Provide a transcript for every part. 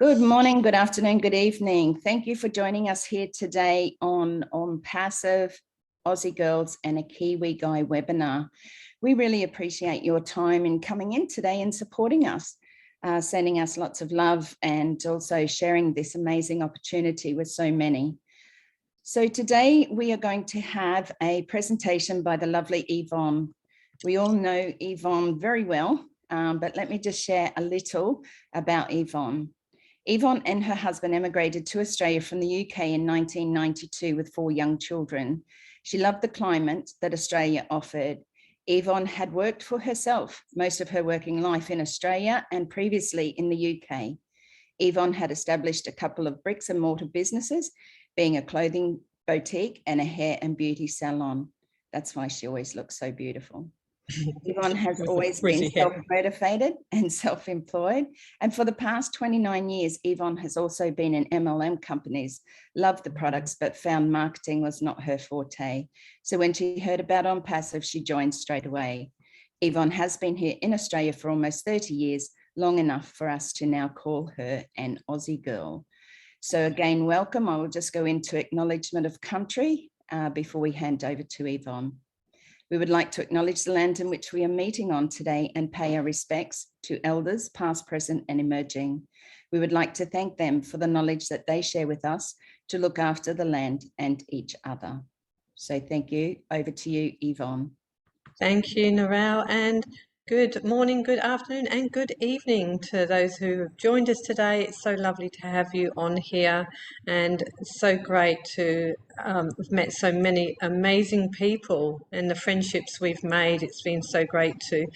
Good morning, good afternoon, good evening. Thank you for joining us here today on Passive, Aussie Girls and a Kiwi Guy webinar. We really appreciate your time in coming in today and supporting us, sending us lots of love and also sharing this amazing opportunity with so many. So today we are going to have a presentation by the lovely Yvonne. We all know Yvonne very well, but let me just share a little about Yvonne. Yvonne and her husband emigrated to Australia from the UK in 1992 with 4 young children. She loved the climate that Australia offered. Yvonne had worked for herself most of her working life in Australia and previously in the UK. Yvonne had established a couple of bricks and mortar businesses, being a clothing boutique and a hair and beauty salon. That's why she always looks so beautiful. Yvonne has always been self-motivated and self-employed. And for the past 29 years, Yvonne has also been in MLM companies, loved the products, but found marketing was not her forte. So when she heard about On Passive, she joined straight away. Yvonne has been here in Australia for almost 30 years, long enough for us to now call her an Aussie girl. So again, welcome. I will just go into acknowledgement of country before we hand over to Yvonne. We would like to acknowledge the land in which we are meeting on today and pay our respects to elders, past, present, and emerging. We would like to thank them for the knowledge that they share with us to look after the land and each other. So thank you. Over to you, Yvonne. Thank you, Narelle, and good morning, good afternoon, and good evening to those who have joined us today. It's so lovely to have you on here, and so great to have met so many amazing people and the friendships we've made. It's been so great to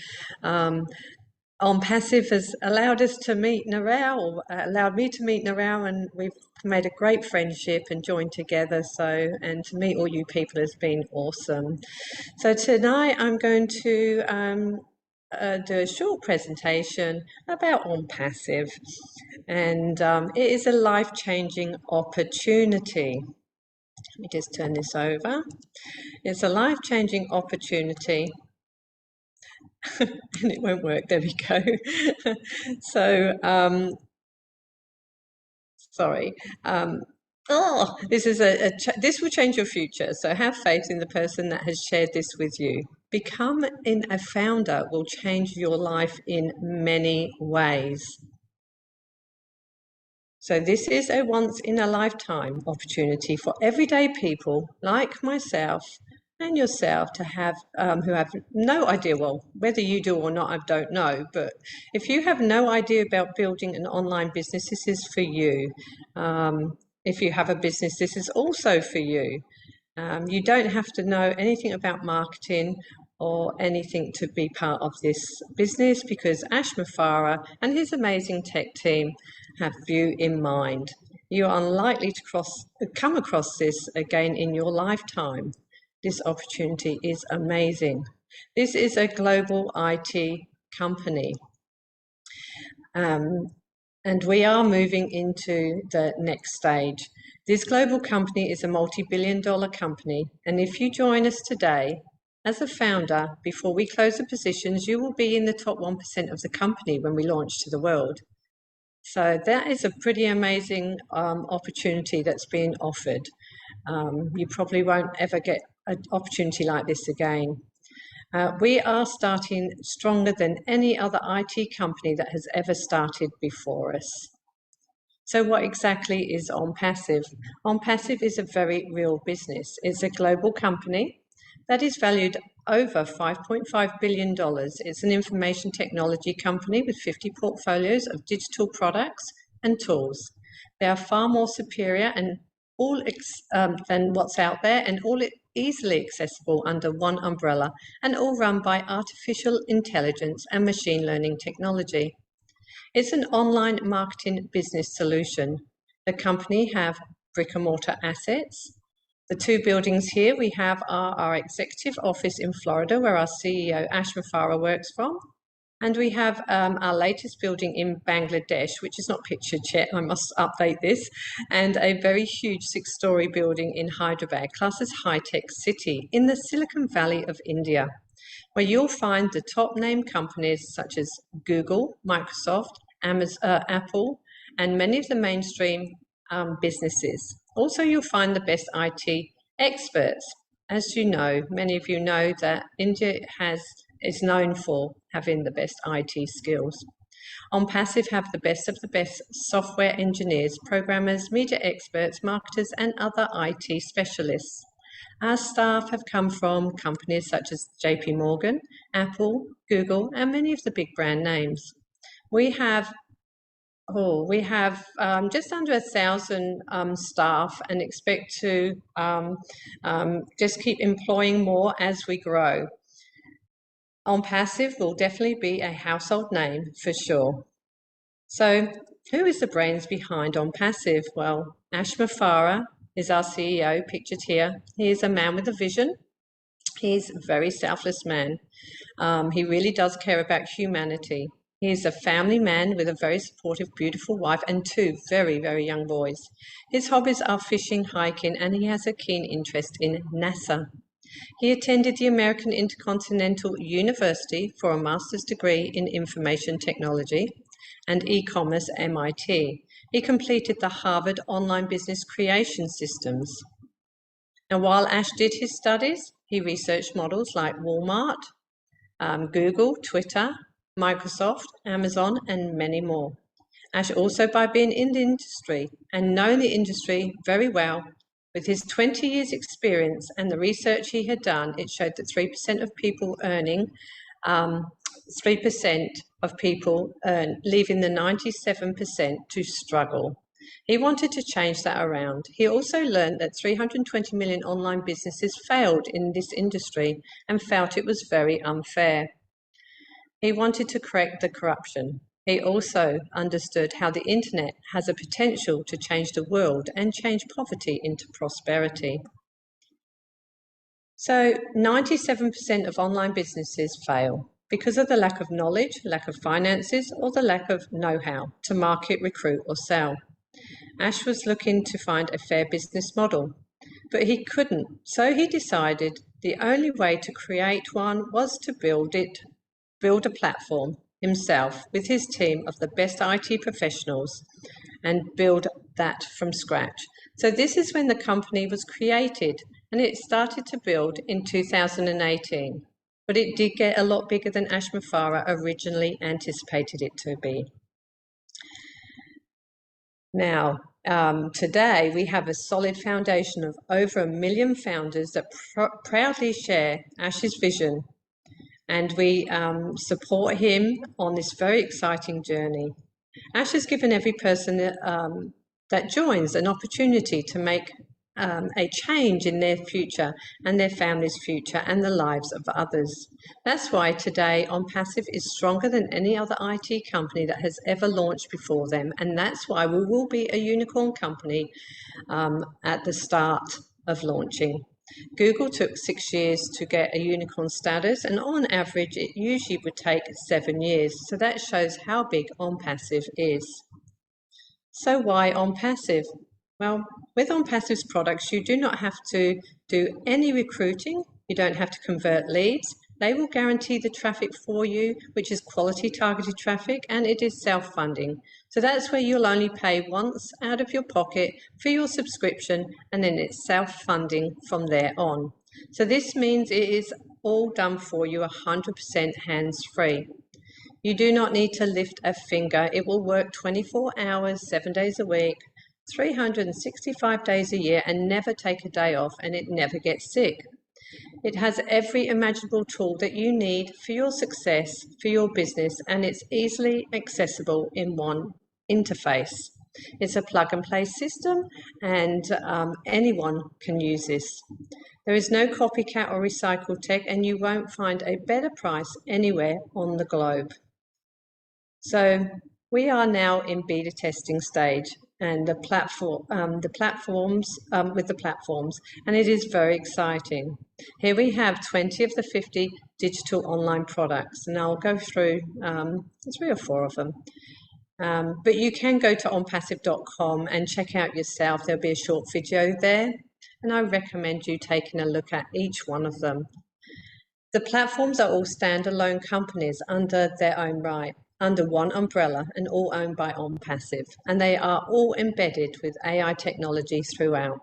On Passive has allowed us to meet Narelle, allowed me to meet Narelle, and we've made a great friendship and joined together. So, and to meet all you people has been awesome. So tonight I'm going to do a short presentation about On Passive, and it is a life-changing opportunity. Let me just turn this over. It's a life-changing opportunity. And it won't work. There we go. So, sorry. This is this will change your future. So have faith in the person that has shared this with you. Becoming a founder will change your life in many ways. So this is a once-in-a-lifetime opportunity for everyday people like myself and yourself to have, who have no idea, well, whether you do or not, I don't know, but if you have no idea about building an online business, this is for you. If you have a business, this is also for you. You don't have to know anything about marketing or anything to be part of this business, because Ash Mafara and his amazing tech team have you in mind. You are unlikely to come across this again in your lifetime. This opportunity is amazing. This is a global IT company. And we are moving into the next stage. This global company is a multi-billion-dollar company, and if you join us today as a founder, before we close the positions, you will be in the top 1% of the company when we launch to the world. So that is a pretty amazing opportunity that's being offered. You probably won't ever get an opportunity like this again. We are starting stronger than any other IT company that has ever started before us. So what exactly is On Passive? On Passive is a very real business. It's a global company that is valued over $5.5 billion. It's an information technology company with 50 portfolios of digital products and tools. They are far more superior and all than what's out there, and all easily accessible under one umbrella, and all run by artificial intelligence and machine learning technology. It's an online marketing business solution. The company have brick and mortar assets. The 2 buildings here we have are our executive office in Florida, where our CEO Ash Mafara works from. And we have our latest building in Bangladesh, which is not pictured yet, I must update this, and a very huge 6-story building in Hyderabad, classed as high-tech city in the Silicon Valley of India, where you'll find the top name companies such as Google, Microsoft, Amazon, Apple, and many of the mainstream businesses. Also, you'll find the best IT experts. As you know, many of you know that India is known for having the best IT skills. On Passive have the best of the best software engineers, programmers, media experts, marketers, and other IT specialists. Our staff have come from companies such as JP Morgan, Apple, Google, and many of the big brand names. We have just under 1,000 staff and expect to just keep employing more as we grow. On Passive will definitely be a household name for sure. So who is the brains behind On Passive? Well, Ash Farah is our CEO, pictured here. He is a man with a vision. He's a very selfless man. He really does care about humanity. He is a family man with a very supportive, beautiful wife and 2 very, very young boys. His hobbies are fishing, hiking, and he has a keen interest in NASA. He attended the American Intercontinental University for a master's degree in information technology and e-commerce at MIT. He completed the Harvard Online Business Creation Systems. Now, while Ash did his studies, he researched models like Walmart, Google, Twitter, Microsoft, Amazon, and many more. Ash also, by being in the industry and knowing the industry very well, with his 20 years experience and the research he had done, it showed that 3% of people earning, 3% of people leaving the 97% to struggle. He wanted to change that around. He also learned that 320 million online businesses failed in this industry and felt it was very unfair. He wanted to correct the corruption. He also understood how the internet has a potential to change the world and change poverty into prosperity. So 97% of online businesses fail because of the lack of knowledge, lack of finances, or the lack of know-how to market, recruit, or sell. Ash was looking to find a fair business model, but he couldn't. So he decided the only way to create one was to build a platform himself with his team of the best IT professionals and build that from scratch. So this is when the company was created, and it started to build in 2018. But it did get a lot bigger than Ash Farah originally anticipated it to be. Now, today we have a solid foundation of over 1 million founders that proudly share Ash's vision, and we support him on this very exciting journey. Ash has given every person that joins an opportunity to make a change in their future and their family's future and the lives of others. That's why today On Passive is stronger than any other IT company that has ever launched before them, and that's why we will be a unicorn company at the start of launching. Google took 6 years to get a unicorn status, and on average it usually would take 7 years. So that shows how big On Passive is. So why On Passive? Well, with On Passive's products, you do not have to do any recruiting. You don't have to convert leads. They will guarantee the traffic for you, which is quality targeted traffic, and it is self-funding. So that's where you'll only pay once out of your pocket for your subscription, and then it's self-funding from there on. So this means it is all done for you 100% hands-free. You do not need to lift a finger. It will work 24 hours, 7 days a week, 365 days a year, and never take a day off, and it never gets sick. It has every imaginable tool that you need for your success, for your business, and it's easily accessible in one interface. It's a plug-and-play system, and anyone can use this. There is no copycat or recycled tech, and you won't find a better price anywhere on the globe. So we are now in beta testing stage, and with the platforms, and it is very exciting. Here we have 20 of the 50 digital online products, and I'll go through 3 or 4 of them. But you can go to onpassive.com and check out yourself. There'll be a short video there, and I recommend you taking a look at each one of them. The platforms are all standalone companies under their own right. under one umbrella and all owned by OnPassive, and they are all embedded with AI technology throughout.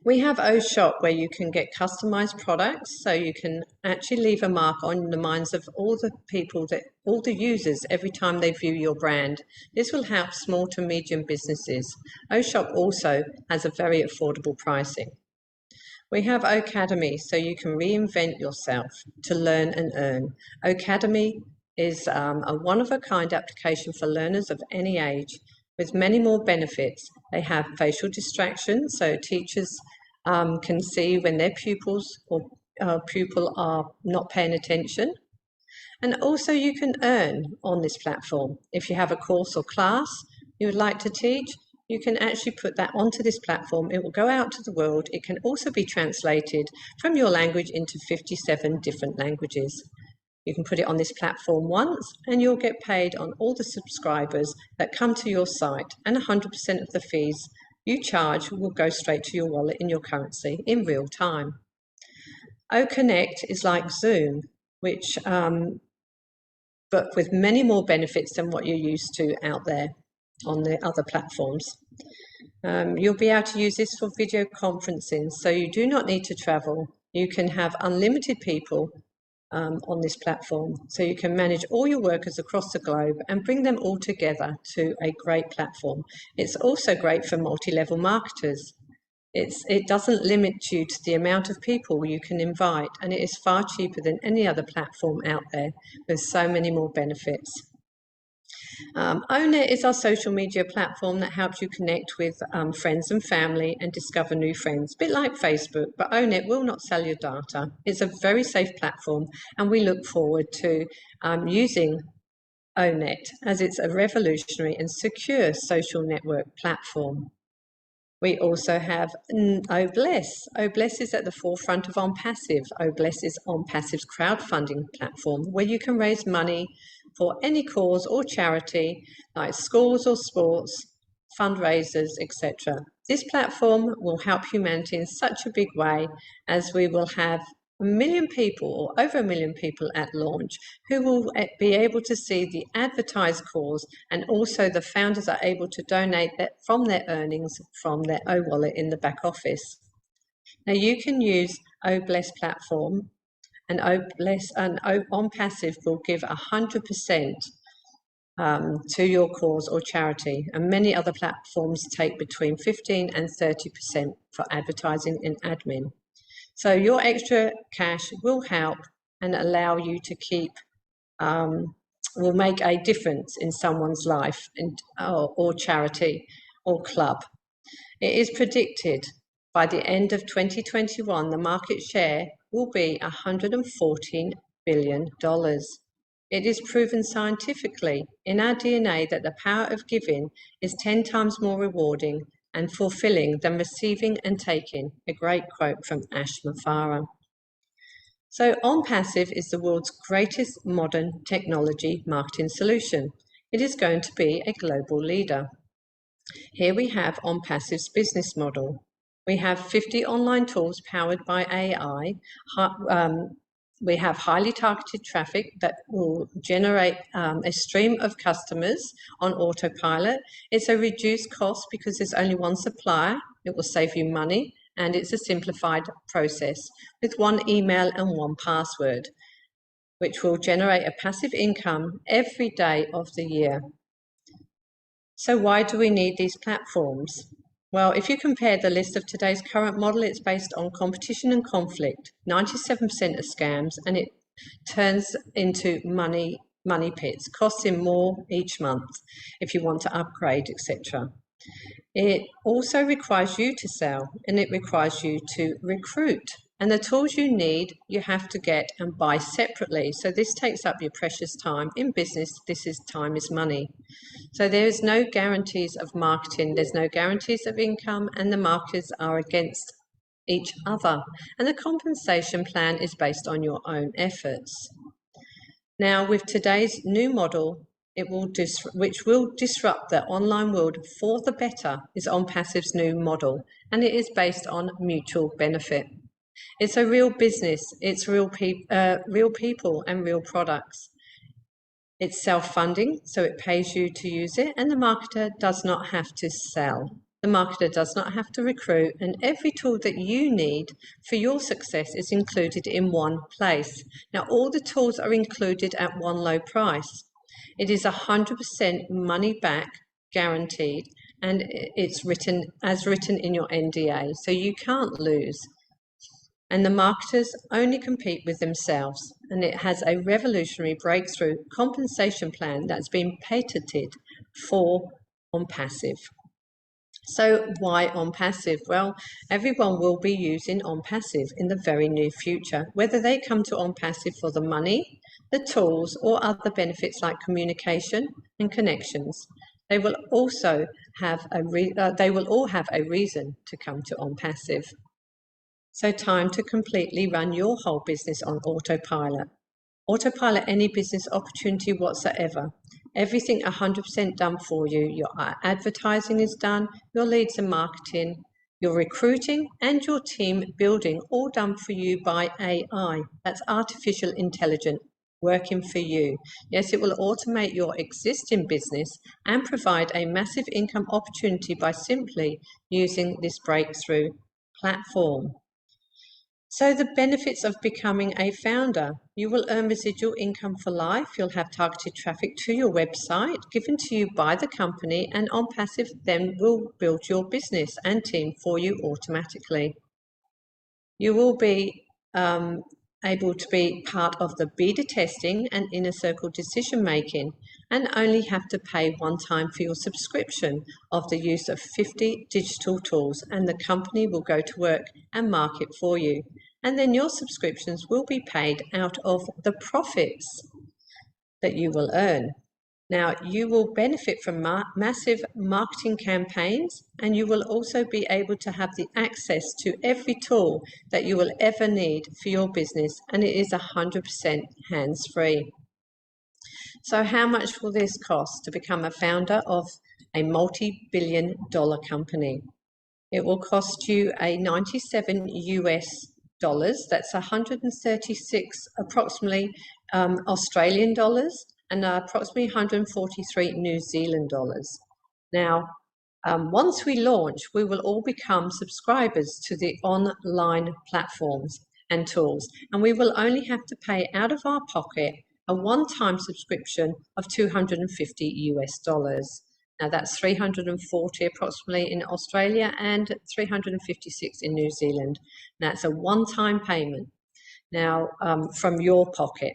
We have shop where you can get customized products, so you can actually leave a mark on the minds of all the people, all the users, every time they view your brand. This will help small to medium businesses. shop also has a very affordable pricing. We have Academy, so you can reinvent yourself to learn and earn. Academy is a one-of-a-kind application for learners of any age with many more benefits. They have facial distraction, so teachers can see when their pupils or pupil are not paying attention. And also you can earn on this platform. If you have a course or class you would like to teach, you can actually put that onto this platform. It will go out to the world. It can also be translated from your language into 57 different languages. You can put it on this platform once and you'll get paid on all the subscribers that come to your site, and 100% of the fees you charge will go straight to your wallet in your currency in real time. Connect is like Zoom, which but with many more benefits than what you're used to out there on the other platforms. You'll be able to use this for video conferencing, so you do not need to travel. You can have unlimited people on this platform, so you can manage all your workers across the globe and bring them all together to a great platform. It's also great for multi-level marketers. It doesn't limit you to the amount of people you can invite, and it is far cheaper than any other platform out there with so many more benefits. Ownit is our social media platform that helps you connect with friends and family and discover new friends, a bit like Facebook, but Ownit will not sell your data. It's a very safe platform, and we look forward to using Ownit as it's a revolutionary and secure social network platform. We also have Obless. Obless is at the forefront of OnPassive. Obless is OnPassive's crowdfunding platform where you can raise money for any cause or charity like schools or sports, fundraisers, etc. This platform will help humanity in such a big way, as we will have 1 million people or over 1 million people at launch who will be able to see the advertised cause, and also the founders are able to donate that from their earnings from their wallet in the back office. Now you can use Obless platform, and Obless and OnPassive will give 100% to your cause or charity, and many other platforms take between 15 and 30% for advertising and admin. So your extra cash will help and allow you to keep, will make a difference in someone's life or charity or club. It is predicted by the end of 2021, the market share will be $114 billion. It is proven scientifically in our DNA that the power of giving is 10 times more rewarding and fulfilling than receiving and taking, a great quote from Ash Mafara. So OnPassive is the world's greatest modern technology marketing solution. It is going to be a global leader. Here we have OnPassive's business model. We have 50 online tools powered by AI. We have highly targeted traffic that will generate a stream of customers on autopilot. It's a reduced cost because there's only one supplier. It will save you money, and it's a simplified process with one email and one password, which will generate a passive income every day of the year. So why do we need these platforms? Well, if you compare the list of today's current model, it's based on competition and conflict, 97% are scams, and it turns into money pits, costing more each month if you want to upgrade, etc. It also requires you to sell, and it requires you to recruit. And the tools you need, you have to get and buy separately. So this takes up your precious time. In business, time is money. So there is no guarantees of marketing. There's no guarantees of income, and the marketers are against each other. And the compensation plan is based on your own efforts. Now, with today's new model, which will disrupt the online world for the better, is OnPassive's new model, and it is based on mutual benefit. It's a real business. It's real people and real products. It's self-funding, so it pays you to use it, and the marketer does not have to sell. The marketer does not have to recruit, and every tool that you need for your success is included in one place. Now, all the tools are included at one low price. It is 100% money back guaranteed, and it's written in your NDA, so you can't lose. And the marketers only compete with themselves, and it has a revolutionary breakthrough compensation plan that's been patented for on passive. So why on passive? Well, everyone will be using on passive in the very near future, whether they come to on passive for the money, the tools, or other benefits like communication and connections. They will also have they will all have a reason to come to on passive. So time to completely run your whole business on autopilot. Autopilot any business opportunity whatsoever. Everything 100% done for you. Your advertising is done, your leads and marketing, your recruiting and your team building, all done for you by AI. That's artificial intelligence working for you. Yes, it will automate your existing business and provide a massive income opportunity by simply using this breakthrough platform. So the benefits of becoming a founder: you will earn residual income for life. You'll have targeted traffic to your website given to you by the company, and on passive then will build your business and team for you automatically. You will be able to be part of the beta testing and inner circle decision making, and only have to pay one time for your subscription of the use of 50 digital tools, and the company will go to work and market for you. And then your subscriptions will be paid out of the profits that you will earn. Now, you will benefit from massive marketing campaigns, and you will also be able to have the access to every tool that you will ever need for your business, and it is 100% hands-free. So how much will this cost to become a founder of a multi-billion-dollar company? It will cost you a 97 US dollars, that's 136 approximately Australian dollars, and approximately 143 New Zealand dollars. Now, once we launch, we will all become subscribers to the online platforms and tools, and we will only have to pay out of our pocket a one-time subscription of 250 US dollars. Now that's 340 approximately in Australia and 356 in New Zealand. That's a one-time payment now from your pocket.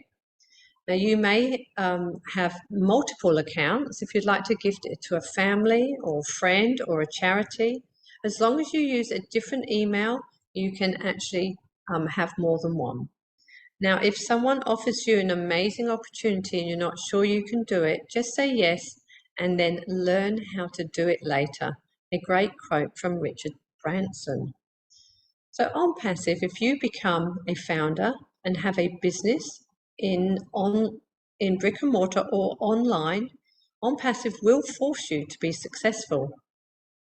Now you may have multiple accounts if you'd like to gift it to a family or friend or a charity. As long as you use a different email, you can actually have more than one. Now, if someone offers you an amazing opportunity and you're not sure you can do it, just say yes and then learn how to do it later. A great quote from Richard Branson. So on passive, if you become a founder and have a business in brick and mortar or online, on passive will force you to be successful.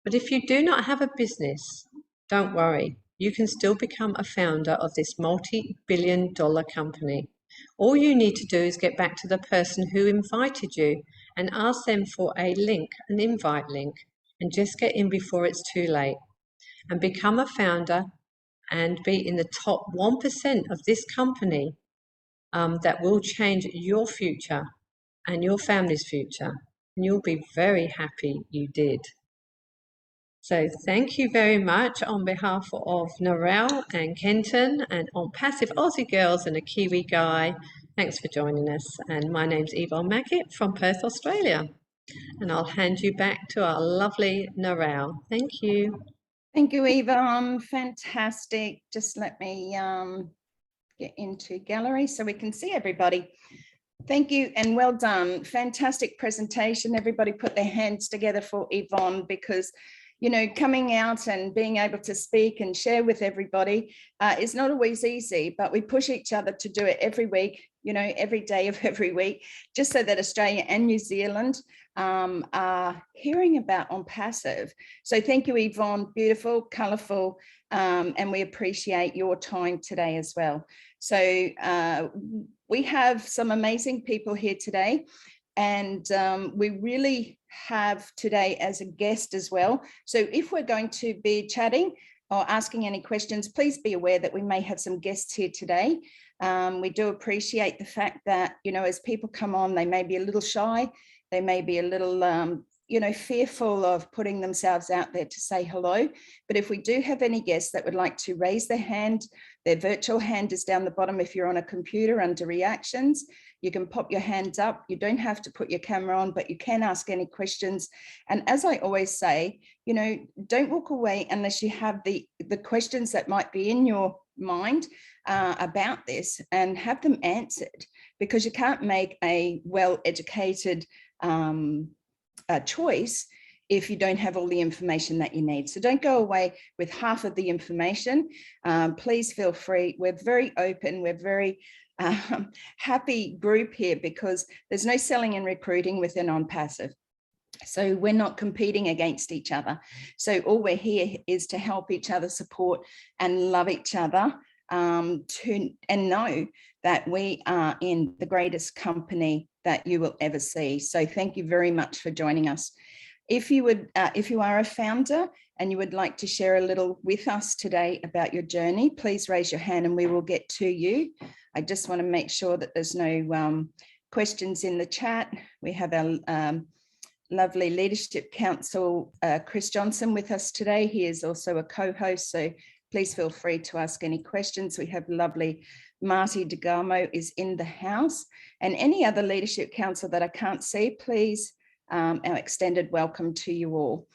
But if you do not have a business, don't worry. You can still become a founder of this multi-billion-dollar company. All you need to do is get back to the person who invited you and ask them for a link, an invite link, and just get in before it's too late. And become a founder and be in the top 1% of this company that will change your future and your family's future. And you'll be very happy you did. So thank you very much on behalf of Narelle and Kenton and on Passive Aussie Girls and a Kiwi Guy. Thanks for joining us. And my name's Yvonne Mackett from Perth, Australia. And I'll hand you back to our lovely Narelle. Thank you. Thank you, Yvonne. Fantastic. Just let me get into gallery so we can see everybody. Thank you and well done. Fantastic presentation. Everybody put their hands together for Yvonne, because you know, coming out and being able to speak and share with everybody is not always easy, but we push each other to do it every week, you know, every day of every week, just so that Australia and New Zealand are hearing about on passive. So thank you, Yvonne. Beautiful, colourful, and we appreciate your time today as well. So we have some amazing people here today. And we really have today as a guest as well. So if we're going to be chatting or asking any questions, please be aware that we may have some guests here today. We do appreciate the fact that, you know, as people come on, they may be a little shy, they may be a little, you know, fearful of putting themselves out there to say hello. But if we do have any guests that would like to raise their hand, their virtual hand is down the bottom if you're on a computer under reactions. You can pop your hands up. You don't have to put your camera on, but you can ask any questions. And as I always say, you know, don't walk away unless you have the questions that might be in your mind about this and have them answered, because you can't make a well-educated choice if you don't have all the information that you need. So don't go away with half of the information. Please feel free. We're very open. We're very happy group here, because there's no selling and recruiting within On Passive. So we're not competing against each other. So all we're here is to help each other, support and love each other, and know that we are in the greatest company that you will ever see. So thank you very much for joining us. If you are a founder and you would like to share a little with us today about your journey, please raise your hand and we will get to you. I just want to make sure that there's no questions in the chat. We have our lovely Leadership Council, Chris Johnson, with us today. He is also a co-host, so please feel free to ask any questions. We have lovely Marty DeGamo is in the house, and any other Leadership Council that I can't see, please, our extended welcome to you all.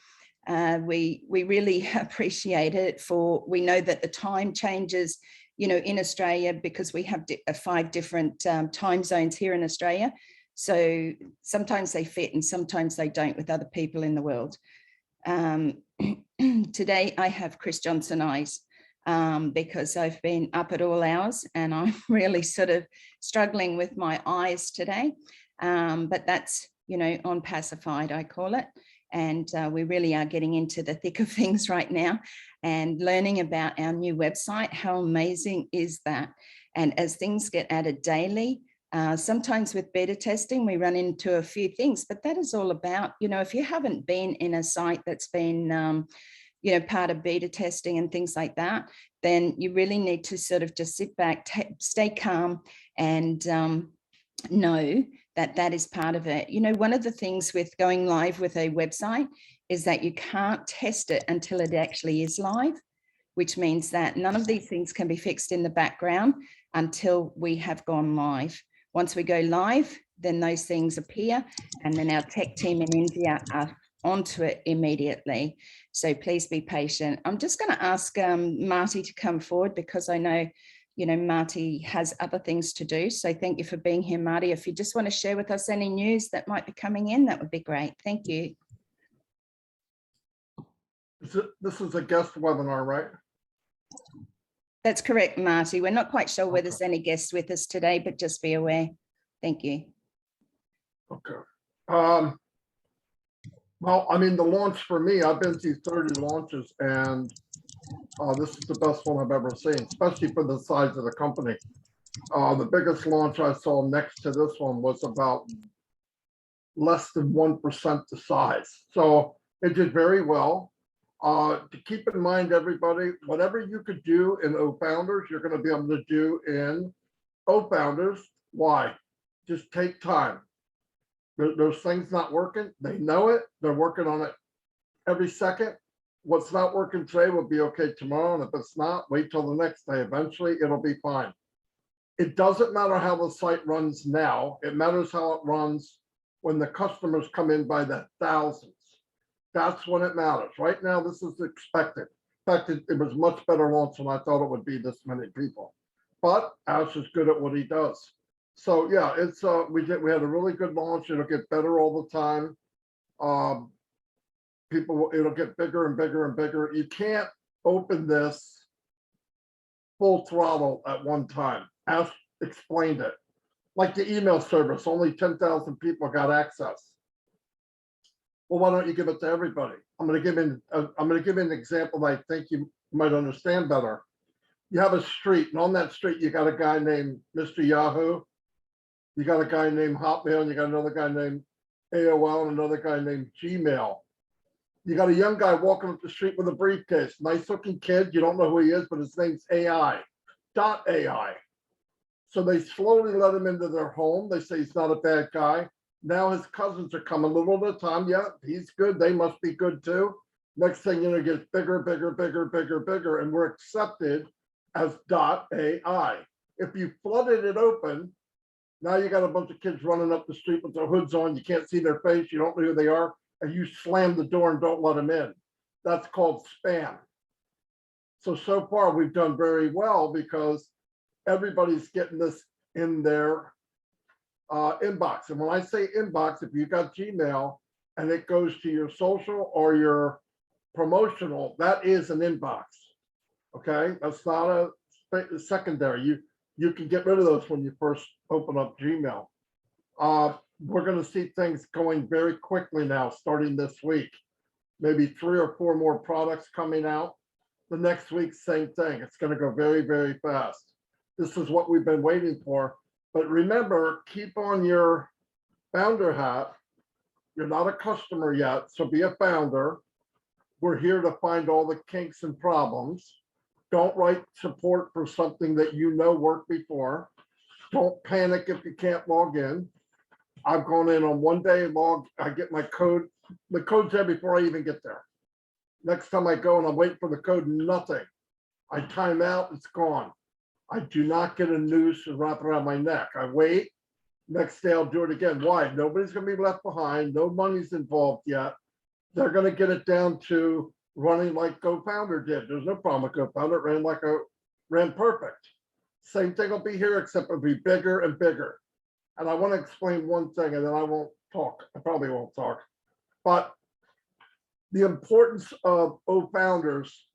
We really appreciate it, for we know that the time changes, you know, in Australia, because we have 5 different time zones here in Australia. So sometimes they fit and sometimes they don't with other people in the world. Today I have Chris Johnson eyes, because I've been up at all hours and I'm really sort of struggling with my eyes today. But that's, you know, on pacified, I call it. And we really are getting into the thick of things right now and learning about our new website. How amazing is that? And as things get added daily, sometimes with beta testing, we run into a few things, but that is all about, you know, if you haven't been in a site that's been, you know, part of beta testing and things like that, then you really need to sort of just sit back, stay calm, and know that that is part of it. You know, one of the things with going live with a website is that you can't test it until it actually is live, which means that none of these things can be fixed in the background until we have gone live. Once we go live, then those things appear, and then our tech team in India are onto it immediately. So please be patient. I'm just going to ask Marty to come forward, because I know, you know, Marty has other things to do. So thank you for being here, Marty. If you just want to share with us any news that might be coming in, that would be great. Thank you. This is a guest webinar, right? That's correct, Marty. We're not quite sure whether there's any guests with us today, but just be aware. Thank you. Okay. Well, I mean, the launch for me, I've been to 30 launches, and this is the best one I've ever seen, especially for the size of the company. The biggest launch I saw next to this one was about less than 1% the size. So it did very well. To keep in mind, everybody, whatever you could do in O-Founders, you're going to be able to do in O-Founders. Why? Just take time. There's things not working. They know it. They're working on it every second. What's not working today will be okay tomorrow. And if it's not, wait till the next day. Eventually, it'll be fine. It doesn't matter how the site runs now. It matters how it runs when the customers come in by the thousands. That's when it matters. Right now, this is expected. In fact, it was much better launch than I thought it would be, this many people. But Ash is good at what he does. So yeah, it's we had a really good launch. It'll get better all the time. It'll get bigger and bigger and bigger. You can't open this full throttle at one time. Ash explained it. Like the email service, only 10,000 people got access. Well, why don't you give it to everybody? I'm going to give an example that I think you might understand better. You have a street, and on that street, you got a guy named Mr. Yahoo. You got a guy named Hotmail, and you got another guy named AOL, and another guy named Gmail. You got a young guy walking up the street with a briefcase, nice looking kid. You don't know who he is, but his name's AI. .ai. So they slowly let him into their home. They say he's not a bad guy. Now his cousins are coming a little at a time. Yeah, he's good. They must be good too. Next thing you know, it gets bigger, bigger, bigger, bigger, bigger, and we're accepted as .ai. If you flooded it open, now you got a bunch of kids running up the street with their hoods on. You can't see their face. You don't know who they are, and you slam the door and don't let them in. That's called spam. So far we've done very well because everybody's getting this in their inbox. And when I say inbox, if you got Gmail and it goes to your social or your promotional, that is an inbox. Okay, that's not a secondary. You can get rid of those when you first open up Gmail. We're going to see things going very quickly now, starting this week. Maybe 3 or 4 more products coming out. The next week, same thing. It's going to go very, very fast. This is what we've been waiting for. But remember, keep on your founder hat. You're not a customer yet, so be a founder. We're here to find all the kinks and problems. Don't write support for something that you know worked before. Don't panic if you can't log in. I've gone in on one day, I get my code. The code's there before I even get there. Next time I go and I'm waiting for the code, nothing. I time out, it's gone. I do not get a noose and wrap around my neck. I wait. Next day I'll do it again. Why? Nobody's going to be left behind. No money's involved yet. They're going to get it down to running like GoFounder did. There's no problem with GoFounder. It ran perfect. Same thing will be here, except it'll be bigger and bigger. And I want to explain one thing, and then I won't talk. I probably won't talk. But the importance of founders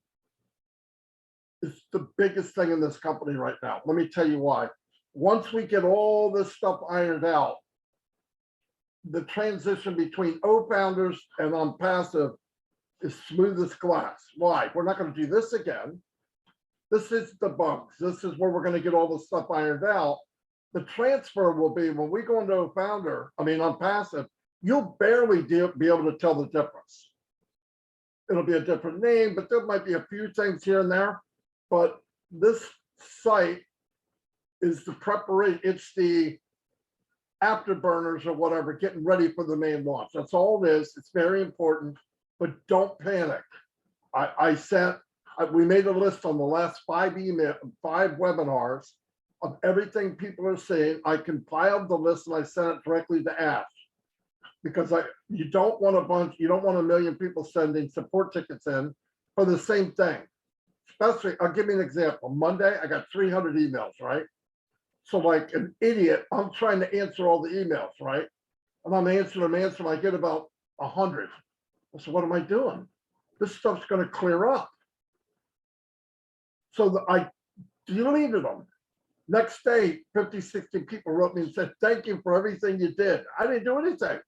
is the biggest thing in this company right now. Let me tell you why. Once we get all this stuff ironed out, the transition between founders and on passive is smooth as glass. Why? We're not going to do this again. This is the bugs. This is where we're going to get all the stuff ironed out. The transfer will be when we go into on passive, you'll barely be able to tell the difference. It'll be a different name, but there might be a few things here and there. But this site is the preparation. It's the afterburners or whatever, getting ready for the main launch. That's all it is. It's very important, but don't panic. We made a list on the last 5 webinars of everything people are saying. I compiled the list and I sent it directly to Ash because you don't want a million people sending support tickets in for the same thing. Especially, I'll give you an example. Monday, I got 300 emails, right? So like an idiot, I'm trying to answer all the emails, right? And I'm answering, I get about 100. So what am I doing? This stuff's going to clear up. So I deleted them. Next day, 50, 60 people wrote me and said, thank you for everything you did. I didn't do anything.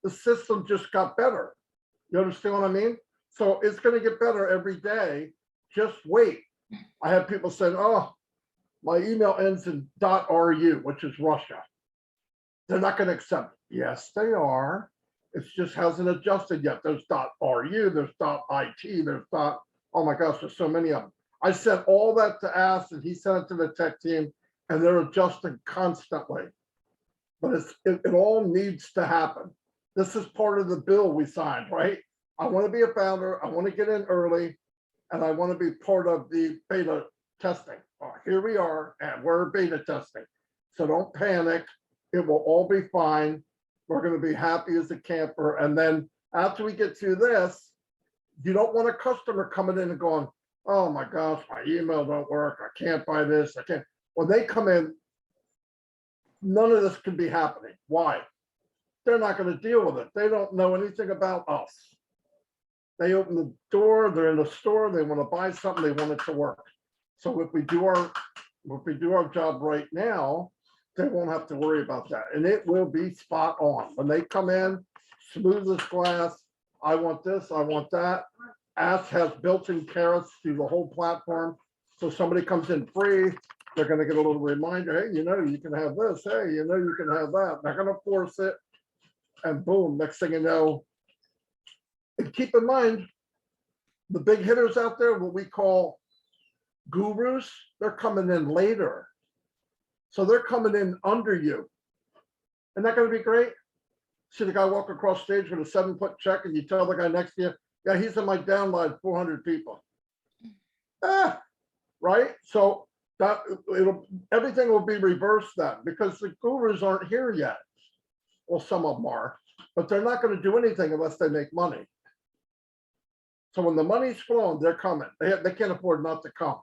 The system just got better. You understand what I mean? So it's going to get better every day. Just wait. I have people saying, oh, my email ends in .ru, which is Russia. They're not going to accept it. Yes, they are. It just hasn't adjusted yet. There's .ru, there's .it, there's oh my gosh, there's so many of them. I sent all that to Ash and he sent it to the tech team and they're adjusting constantly. But it all needs to happen. This is part of the bill we signed, right? I want to be a founder. I want to get in early and I want to be part of the beta testing. Oh, here we are and we're beta testing. So don't panic. It will all be fine. We're going to be happy as a camper. And then after we get through this, you don't want a customer coming in and going, oh my gosh, my email don't work. I can't buy this. I can't. When they come in, none of this can be happening. Why? They're not going to deal with it. They don't know anything about us. They open the door, they're in the store, they want to buy something, they want it to work. So if we do our job right now, they won't have to worry about that. And it will be spot on. When they come in, smooth as glass, I want this, I want that. Ask has built-in carrots through the whole platform. So somebody comes in free, they're going to get a little reminder, hey, you know, you can have this, hey, you know, you can have that. They're going to force it, and boom, next thing you know. And keep in mind, the big hitters out there, what we call gurus, they're coming in later. So they're coming in under you. Isn't that going to be great? See the guy walk across stage with a 7-foot check, and you tell the guy next to you, yeah, he's in my downline, 400 people. Right? So that everything will be reversed then, because the gurus aren't here yet. Well, some of them are, but they're not going to do anything unless they make money. So when the money's flowing, they're coming. They can't afford not to come.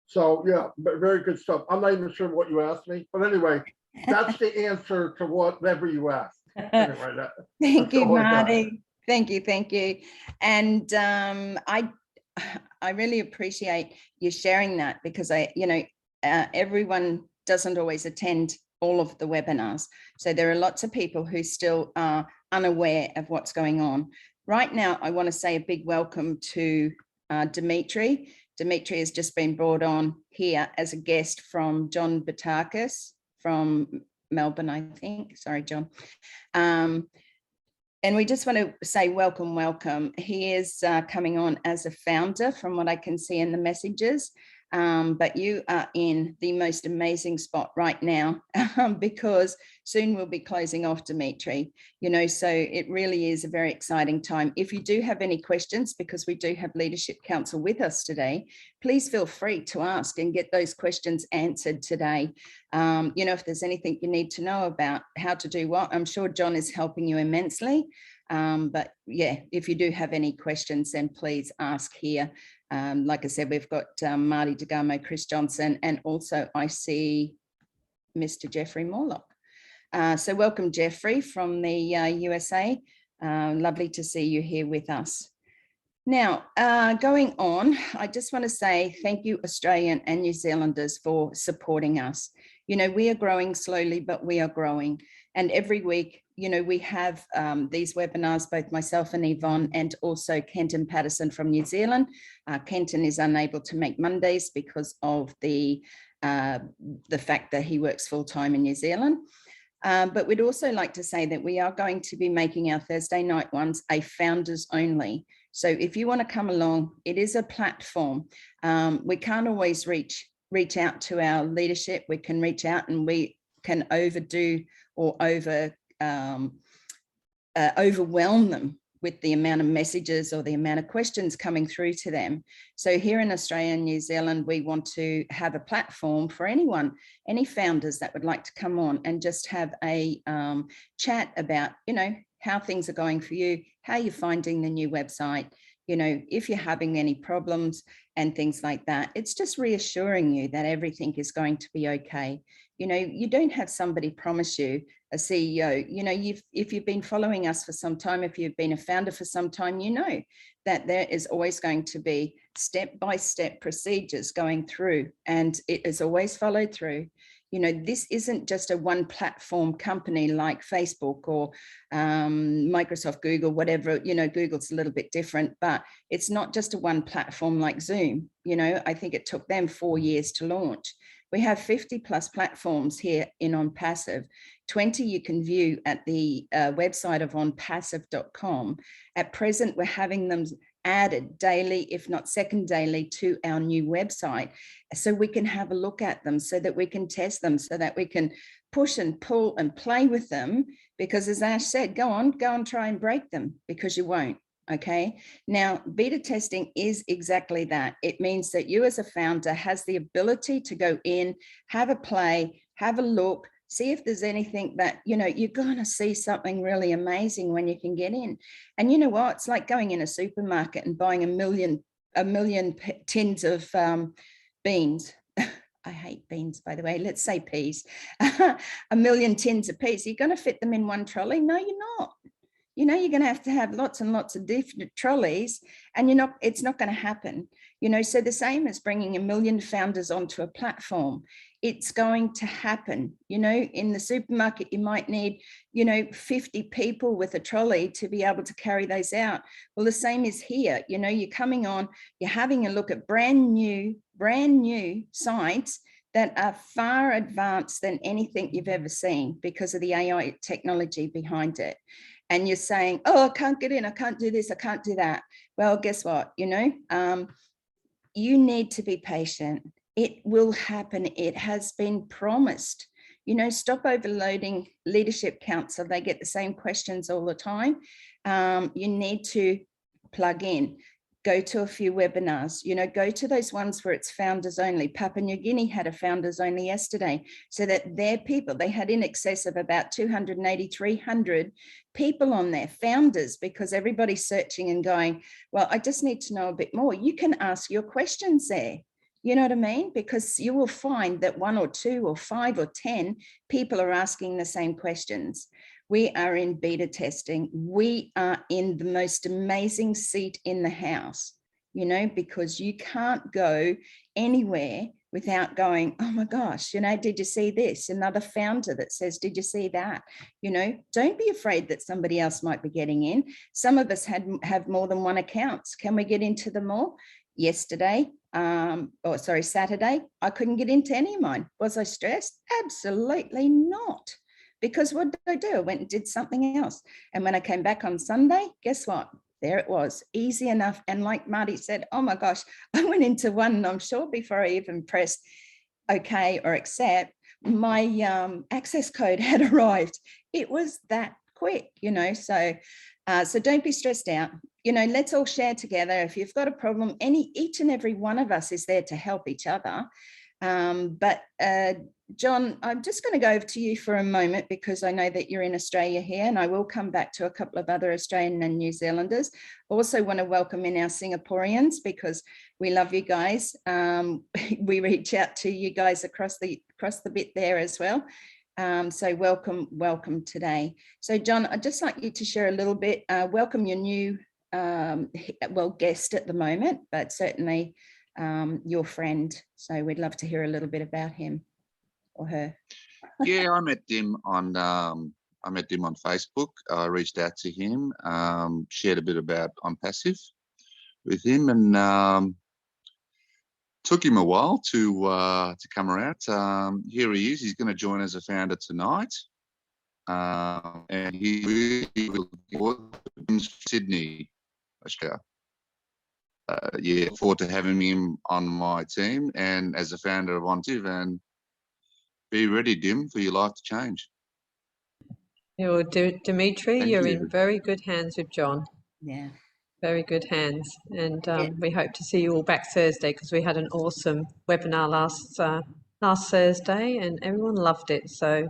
So yeah, but very good stuff. I'm not even sure what you asked me, but anyway, that's the answer to whatever you asked. Anyway, thank you, Marty. Thank you. And I really appreciate you sharing that, because everyone doesn't always attend all of the webinars. So there are lots of people who still are unaware of what's going on. Right now, I want to say a big welcome to Dimitri. Dimitri has just been brought on here as a guest from John Batakis from Melbourne, I think. Sorry, John. And we just want to say welcome. He is coming on as a founder from what I can see in the messages. But you are in the most amazing spot right now, because soon we'll be closing off, Dimitri, so it really is a very exciting time. If you do have any questions, because we do have Leadership Council with us today, please feel free to ask and get those questions answered today. If there's anything you need to know about how to do what, I'm sure John is helping you immensely. But yeah, if you do have any questions, then please ask here. Like I said, we've got Marty DeGamo, Chris Johnson, and also I see Mr. Jeffrey Morlock. So welcome, Jeffrey, from the USA. Lovely to see you here with us. Now, going on, I just want to say thank you, Australian and New Zealanders, for supporting us. We are growing slowly, but we are growing. And every week, we have these webinars, both myself and Yvonne, and also Kenton Patterson from New Zealand. Kenton is unable to make Mondays because of the fact that he works full-time in New Zealand. But we'd also like to say that we are going to be making our Thursday night ones a founders only. So if you want to come along, it is a platform. We can't always reach out to our leadership. We can reach out and we can overdo or overwhelm them with the amount of messages or the amount of questions coming through to them. So here in Australia and New Zealand, we want to have a platform for anyone, any founders that would like to come on and just have a chat about, how things are going for you, how you're finding the new website, if you're having any problems and things like that. It's just reassuring you that everything is going to be okay. You don't have somebody promise you, a CEO, if you've been following us for some time, if you've been a founder for some time, that there is always going to be step-by-step procedures going through, and it is always followed through. This isn't just a one platform company like Facebook or Microsoft, Google, whatever, Google's a little bit different, but it's not just a one platform like Zoom. I think it took them 4 years to launch. We have 50 plus platforms here in OnPassive. 20 you can view at the website of onpassive.com. At present, we're having them added daily, if not second daily, to our new website, so we can have a look at them, so that we can test them, so that we can push and pull and play with them. Because as Ash said, go on, try and break them, because you won't. Okay. Now, beta testing is exactly that. It means that you as a founder has the ability to go in, have a play, have a look, see if there's anything that, you're going to see something really amazing when you can get in. And you know what? It's like going in a supermarket and buying a million tins of beans. I hate beans, by the way. Let's say peas. A million tins of peas. Are you going to fit them in one trolley? No, you're not. You're going to have lots and lots of different trolleys, and it's not going to happen. So the same as bringing 1 million founders onto a platform, it's going to happen. In the supermarket, you might need, 50 people with a trolley to be able to carry those out. Well, the same is here. You're coming on, you're having a look at brand new sites that are far advanced than anything you've ever seen because of the AI technology behind it. And you're saying, oh, I can't get in, I can't do this, I can't do that. Well, guess what, you know, you need to be patient. It will happen. It has been promised. You know, stop overloading Leadership Council. They get the same questions all the time. You need to plug in, go to a few webinars, you know, go to those ones where it's founders only. Papua New Guinea had a founders only yesterday, so that their people, they had in excess of about 280, 300 people on there, founders, because everybody's searching and going, well, I just need to know a bit more. You can ask your questions there. You know what I mean? Because you will find that 1 or 2 or 5 or 10 people are asking the same questions. We are in beta testing. We are in the most amazing seat in the house, you know, because you can't go anywhere without going, oh my gosh, you know, did you see this? Another founder that says, did you see that? You know, don't be afraid that somebody else might be getting in. Some of us have more than one accounts. Can we get into them all? Yesterday, Saturday, I couldn't get into any of mine. Was I stressed? Absolutely not. Because what did I do? I went and did something else. And when I came back on Sunday, guess what? There it was, easy enough. And like Marty said, oh my gosh, I went into one, and I'm sure before I even pressed okay or accept, my access code had arrived. It was that quick, you know, so don't be stressed out. You know, let's all share together. If you've got a problem, each and every one of us is there to help each other. John, I'm just going to go over to you for a moment, because I know that you're in Australia here, and I will come back to a couple of other Australian and New Zealanders. Also want to welcome in our Singaporeans, because we love you guys. We reach out to you guys across the bit there as well. So welcome today. So John, I'd just like you to share a little bit, welcome your new, guest at the moment, but certainly your friend. So we'd love to hear a little bit about him or her. Yeah, I met Dim on Facebook. I reached out to him, shared a bit about On Passive with him, and took him a while to come around. Here he is. He's going to join as a founder tonight, and he will be in Sydney, Australia. Yeah, look forward to having him on my team and as a founder of OnTiv, and be ready, Dim, for your life to change. Yeah, well, Dimitri, Thank you're you. in very good hands with John. Yeah. Very good hands. And we hope to see you all back Thursday, because we had an awesome webinar last Thursday and everyone loved it. So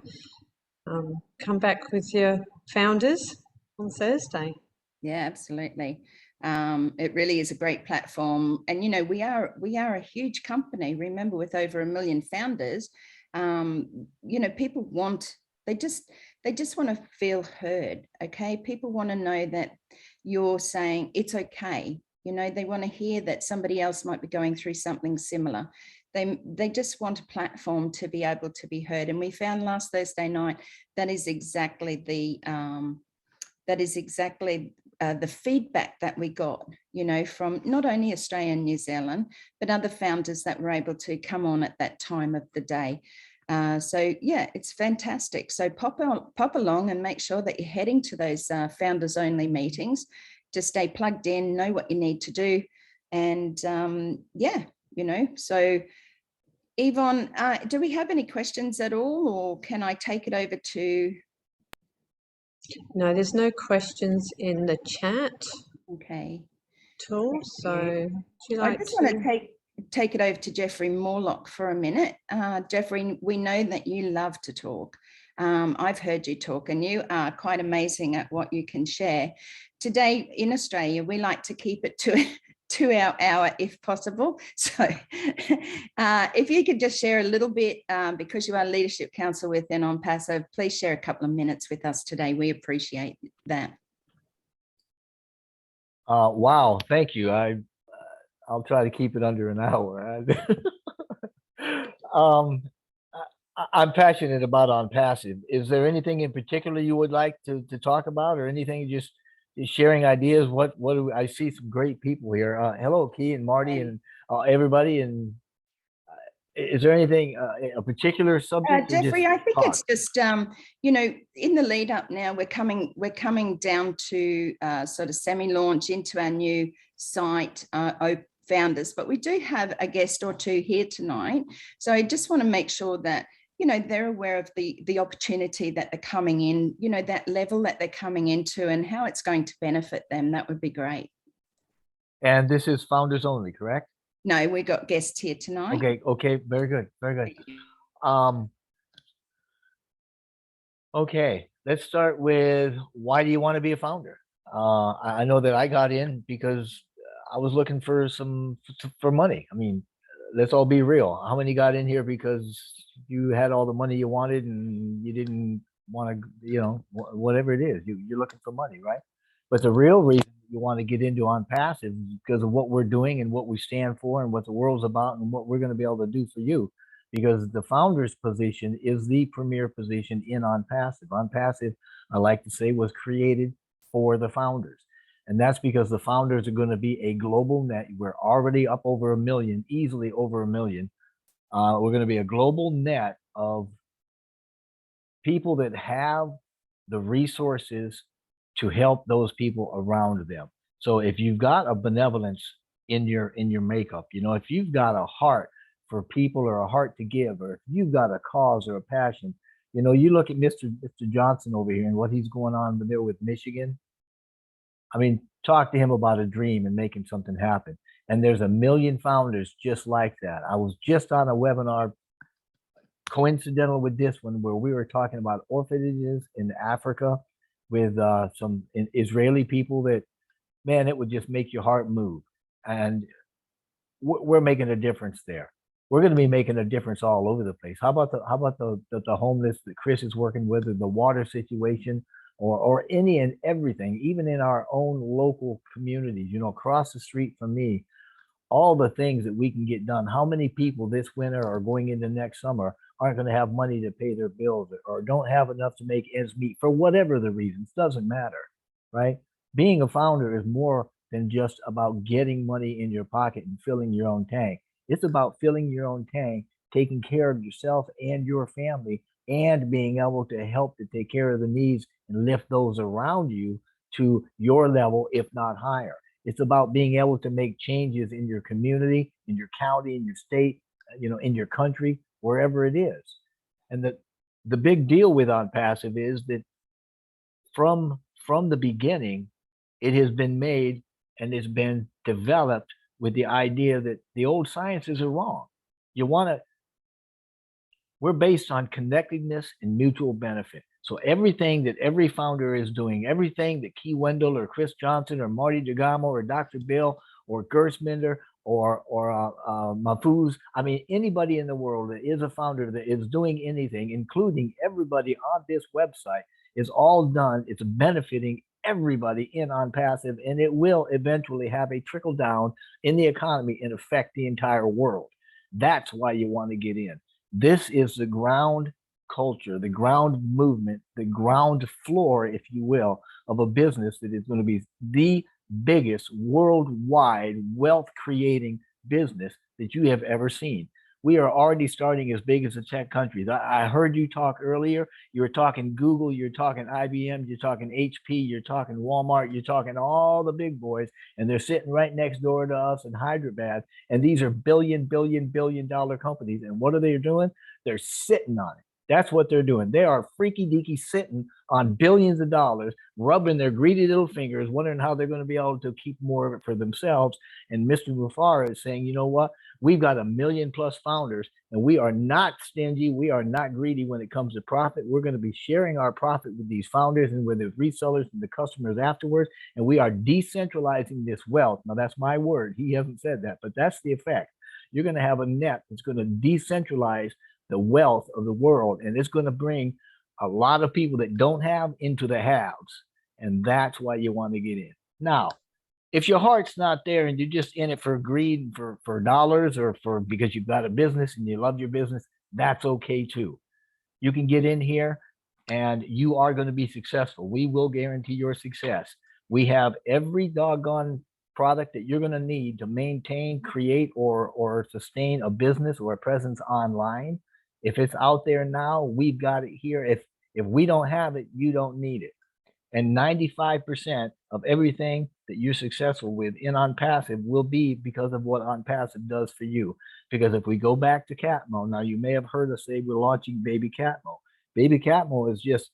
come back with your founders on Thursday. Yeah, absolutely. It really is a great platform. And, you know, we are a huge company. Remember, with over 1 million founders, you know, people they just want to feel heard. Okay. People want to know that you're saying it's okay. You know, they want to hear that somebody else might be going through something similar. They just want a platform to be able to be heard. And we found last Thursday night, that is exactly the feedback that we got, you know, from not only Australia and New Zealand, but other founders that were able to come on at that time of the day. So yeah, it's fantastic. So pop along and make sure that you're heading to those founders only meetings. Just stay plugged in, know what you need to do. And yeah, you know, so Yvonne, do we have any questions at all, or can I take it over to? No, there's no questions in the chat. Okay. At all. So would you like I just want to take it over to Jeffrey Morlock for a minute. Jeffrey, we know that you love to talk. I've heard you talk, and you are quite amazing at what you can share. Today in Australia, we like to keep it to our hour if possible. So if you could just share a little bit, because you are Leadership Council within On Passive, please share a couple of minutes with us today. We appreciate that. Wow, thank you. I'll try to keep it under an hour. I'm passionate about On Passive. Is there anything in particular you would like to talk about, or anything just sharing ideas? What do I see some great people here? Hello, Key and Marty and everybody. And Is there anything, a particular subject? Or just Jeffrey, I think talk? it's just you know, in the lead up now, we're coming down to sort of semi-launch into our new site, founders, but we do have a guest or two here tonight. So I just want to make sure that, you know, they're aware of the opportunity that they're coming in, you know, that level that they're coming into and how it's going to benefit them. That would be great. And this is founders only, correct? No, we got guests here tonight. Okay, very good, very good. Okay, let's start with, why do you want to be a founder? I know that I got in because I was looking for for money. I mean, let's all be real. How many got in here because you had all the money you wanted and you didn't want to, you know, whatever it is, you're looking for money, right? But the real reason you want to get into On Passive is because of what we're doing and what we stand for and what the world's about and what we're going to be able to do for you. Because the founder's position is the premier position in On Passive. On Passive, I like to say, was created for the founders. And that's because the founders are going to be a global net. We're already up over 1 million, easily over 1 million. We're going to be a global net of people that have the resources to help those people around them. So if you've got a benevolence in your makeup, you know, if you've got a heart for people or a heart to give, or if you've got a cause or a passion, you know, you look at Mr. Johnson over here and what he's going on there with Michigan. I mean, talk to him about a dream and making something happen. And there's 1 million founders just like that. I was just on a webinar, coincidental with this one, where we were talking about orphanages in Africa with some Israeli people that, man, it would just make your heart move. And we're making a difference there. We're going to be making a difference all over the place. How about the homeless that Chris is working with, or the water situation, or any and everything, even in our own local communities, you know, across the street from me, all the things that we can get done. How many people this winter or going into next summer aren't going to have money to pay their bills, or don't have enough to make ends meet for whatever the reasons? Doesn't matter, right? Being a founder is more than just about getting money in your pocket and filling your own tank. It's about filling your own tank, taking care of yourself and your family, and being able to help to take care of the needs and lift those around you to your level, if not higher. It's about being able to make changes in your community, in your county, in your state, you know, in your country, wherever it is. And the big deal with On Passive is that from the beginning, it has been made and it's been developed with the idea that the old sciences are wrong. We're based on connectedness and mutual benefit. So everything that every founder is doing, everything that Key Wendell or Chris Johnson or Marty DeGamo or Dr. Bill or Gersminder or Mahfouz, I mean, anybody in the world that is a founder that is doing anything, including everybody on this website, is all done. It's benefiting everybody in On Passive, and it will eventually have a trickle down in the economy and affect the entire world. That's why you want to get in. This is the ground culture, the ground movement, the ground floor, if you will, of a business that is going to be the biggest worldwide wealth creating business that you have ever seen. We are already starting as big as the tech countries. I heard you talk earlier. You were talking Google, you're talking IBM, you're talking HP, you're talking Walmart, you're talking all the big boys, and they're sitting right next door to us in Hyderabad. And these are billion dollar companies. And what are they doing? They're sitting on it. That's what they're doing. They are freaky deaky sitting on billions of dollars, rubbing their greedy little fingers, wondering how they're going to be able to keep more of it for themselves. And Mr. Mufara is saying, you know what? We've got 1 million plus founders, and we are not stingy. We are not greedy when it comes to profit. We're going to be sharing our profit with these founders and with the resellers and the customers afterwards. And we are decentralizing this wealth. Now, that's my word. He hasn't said that, but that's the effect. You're going to have a net that's going to decentralize the wealth of the world, and it's going to bring a lot of people that don't have into the haves, and that's why you want to get in. Now, if your heart's not there and you're just in it for greed, for dollars, or for because you've got a business and you love your business, that's okay too. You can get in here and you are going to be successful. We will guarantee your success. We have every doggone product that you're going to need to maintain, create, or sustain a business or a presence online, if it's out there now, we've got it here. If we don't have it, you don't need it. And 95% of everything that you're successful with in OnPassive will be because of what OnPassive does for you. Because if we go back to Catmo, now you may have heard us say we're launching Baby Catmo. Baby Catmo is just,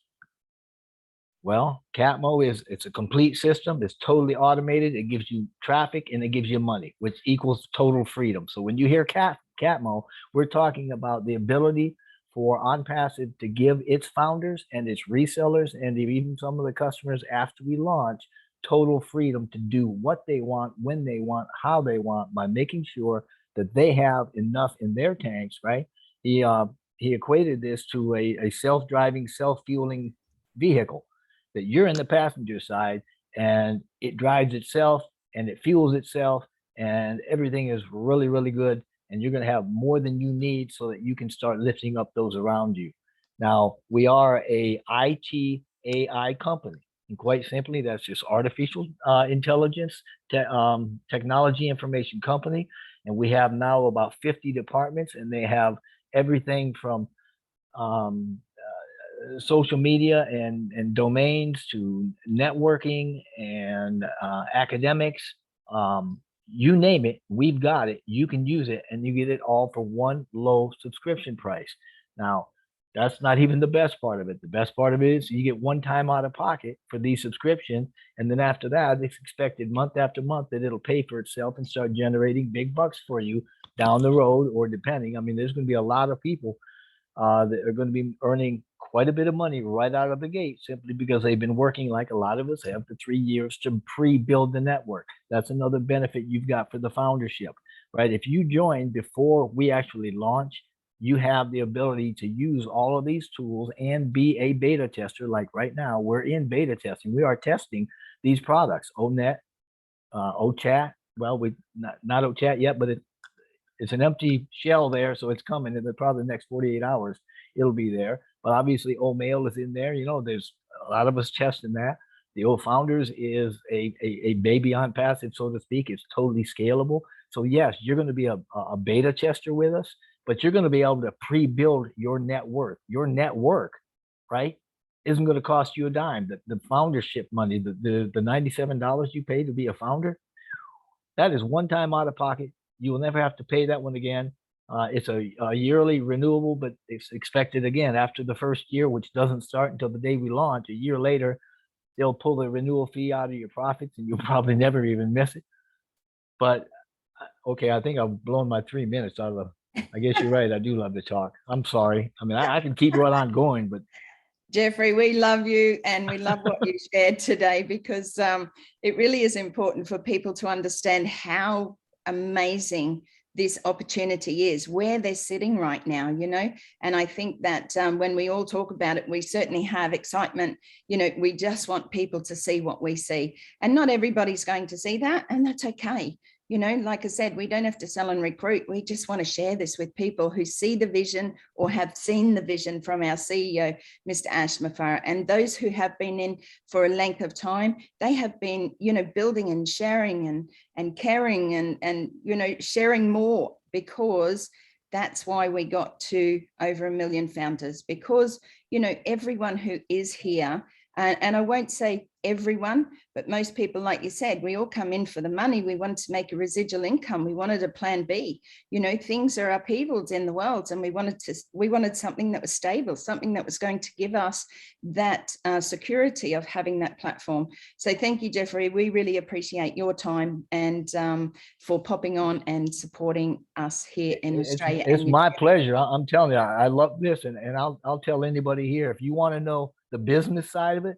well, Catmo it's a complete system. It's totally automated. It gives you traffic and it gives you money, which equals total freedom. So when you hear Catmo, we're talking about the ability for OnPassive to give its founders and its resellers and even some of the customers after we launch total freedom to do what they want, when they want, how they want, by making sure that they have enough in their tanks, right? He equated this to a self-driving, self-fueling vehicle, that you're in the passenger side and it drives itself and it fuels itself and everything is really, really good. And you're going to have more than you need so that you can start lifting up those around you. Now, we are a IT AI company. And quite simply, that's just artificial intelligence, technology information company. And we have now about 50 departments, and they have everything from social media and domains to networking and academics. You name it, we've got it. You can use it and you get it all for one low subscription price. Now, that's not even the best part of it. The best part of it is you get one time out of pocket for the subscription. And then after that, it's expected month after month that it'll pay for itself and start generating big bucks for you down the road, or depending. I mean, there's going to be a lot of people that are going to be earning quite a bit of money right out of the gate, simply because they've been working, like a lot of us have, for 3 years to pre-build the network. That's another benefit you've got for the foundership, right? If you join before we actually launch, you have the ability to use all of these tools and be a beta tester. Like right now, we're in beta testing. We are testing these products, ONET, OChat. Well, we not OChat yet, but it's an empty shell there, so it's coming in probably the next 48 hours. It'll be there. But obviously, OMail is in there. You know, there's a lot of us testing that. The old founders is a baby OnPassive, so to speak. It's totally scalable. So yes, you're going to be a beta tester with us, but you're going to be able to pre-build your net worth. Your net worth, right, isn't going to cost you a dime. The foundership money, the $97 you pay to be a founder, that is one time out of pocket. You will never have to pay that one again. It's a yearly renewable, but it's expected again after the first year, which doesn't start until the day we launch. A year later, they'll pull the renewal fee out of your profits and you'll probably never even miss it. But okay, I think I've blown my 3 minutes out of I guess you're right. I do love to talk. I'm sorry. I mean, I can keep right on going, but Jeffrey, we love you and we love what you shared today, because it really is important for people to understand how amazing this opportunity is, where they're sitting right now, you know. And I think that when we all talk about it, we certainly have excitement. You know, we just want people to see what we see, and not everybody's going to see that, and that's okay. You know, like I said, we don't have to sell and recruit. We just want to share this with people who see the vision or have seen the vision from our CEO, Mr. Ash Mafara. And those who have been in for a length of time, they have been, you know, building and sharing and caring and, you know, sharing more, because that's why we got to over 1 million founders, because, you know, everyone who is here, and I won't say everyone, but most people, like you said, we all come in for the money. We wanted to make a residual income. We wanted a plan B. You know, things are upheavals in the world, and we wanted something that was stable, something that was going to give us that security of having that platform. So thank you, Jeffrey. We really appreciate your time and for popping on and supporting us here in Australia. It's my pleasure. I'm telling you, I love this, and I'll tell anybody here, if you want to know the business side of it,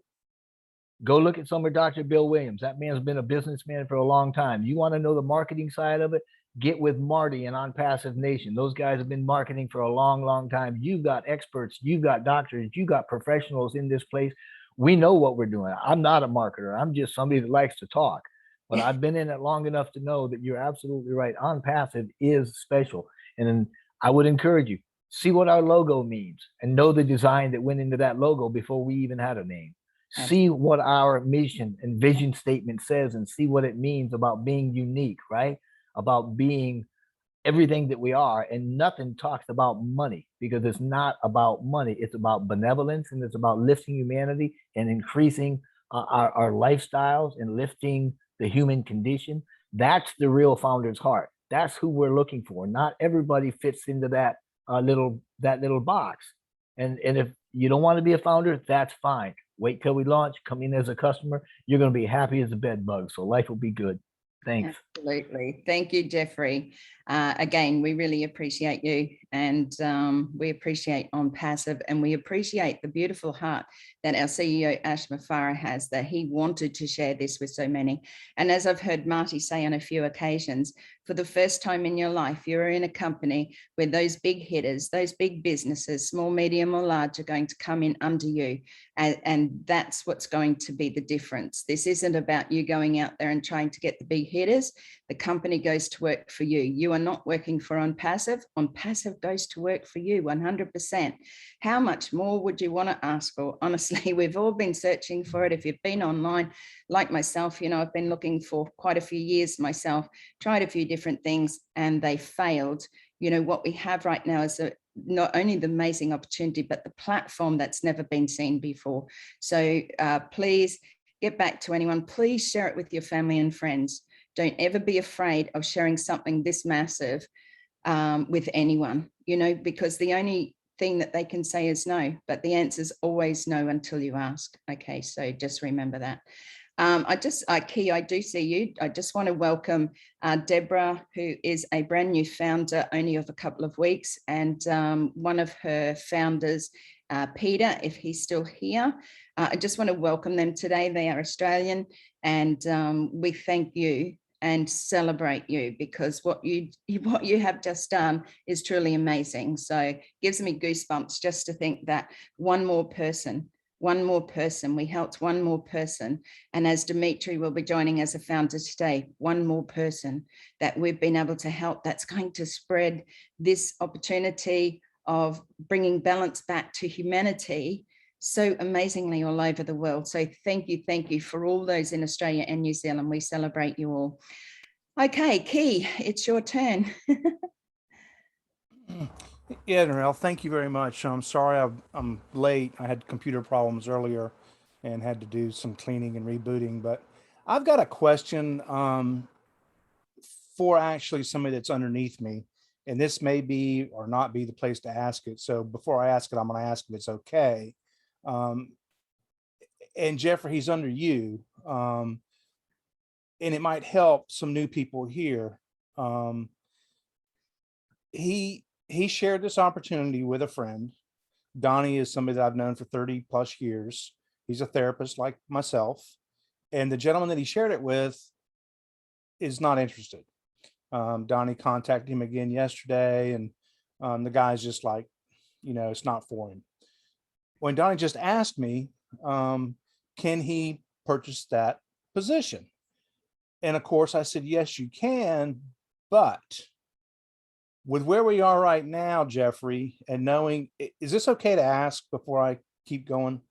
go look at some of Dr. Bill Williams. That man's been a businessman for a long time. You want to know the marketing side of it? Get with Marty and OnPassive Nation. Those guys have been marketing for a long, long time. You've got experts, you've got doctors, you've got professionals in this place. We know what we're doing. I'm not a marketer. I'm just somebody that likes to talk. But I've been in it long enough to know that you're absolutely right. OnPassive is special. And I would encourage you, see what our logo means and know the design that went into that logo before we even had a name. see what our mission and vision statement says, and see what it means about being unique, right? About being everything that we are. And nothing talks about money, because it's not about money. It's about benevolence, and it's about lifting humanity and increasing our lifestyles and lifting the human condition. That's the real founder's heart. That's who we're looking for. Not everybody fits into that little box. And if you don't want to be a founder, that's fine. Wait till we launch, come in as a customer. You're going to be happy as a bed bug. So life will be good. Thanks. Absolutely. Thank you, Jeffrey. Again, we really appreciate you, and we appreciate On Passive, and we appreciate the beautiful heart that our CEO Ash Mafara has, that he wanted to share this with so many. And as I've heard Marty say on a few occasions, for the first time in your life, you're in a company where those big hitters, those big businesses, small, medium or large, are going to come in under you. And that's what's going to be the difference. This isn't about you going out there and trying to get the big hitters. The company goes to work for you. You are not working for On Passive. On Passive goes to work for you 100%. How much more would you want to ask for? Honestly, we've all been searching for it. If you've been online, like myself, I've been looking for quite a few years myself, tried a few different things and they failed. What we have right now is not only the amazing opportunity, but the platform that's never been seen before. So please get back to anyone. Please share it with your family and friends. Don't ever be afraid of sharing something this massive with anyone, because the only thing that they can say is no, but the answer is always no until you ask. Okay, so just remember that. Key, I do see you. I just want to welcome Deborah, who is a brand new founder, only of a couple of weeks, and one of her founders, Peter, if he's still here. I just want to welcome them today. They are Australian, and we thank you and celebrate you, because what you have just done is truly amazing. So gives me goosebumps just to think that one more person, we helped one more person. And as Dimitri will be joining as a founder today, one more person that we've been able to help, that's going to spread this opportunity of bringing balance back to humanity so amazingly all over the world. So thank you for all those in Australia and New Zealand. We celebrate you all. Okay, Key, it's your turn. Yeah, Narelle, thank you very much. I'm sorry I'm late. I had computer problems earlier and had to do some cleaning and rebooting, but I've got a question for actually somebody that's underneath me, and this may be or not be the place to ask it. So before I ask it, I'm going to ask if it's okay. And Jeffrey, he's under you, and it might help some new people here. He shared this opportunity with a friend. Donnie is somebody that I've known for 30 plus years. He's a therapist like myself. And the gentleman that he shared it with is not interested. Donnie contacted him again yesterday, and the guy's just like, it's not for him. When Donnie just asked me, can he purchase that position? And of course I said, yes, you can, but with where we are right now, Jeffrey, and knowing, is this okay to ask before I keep going?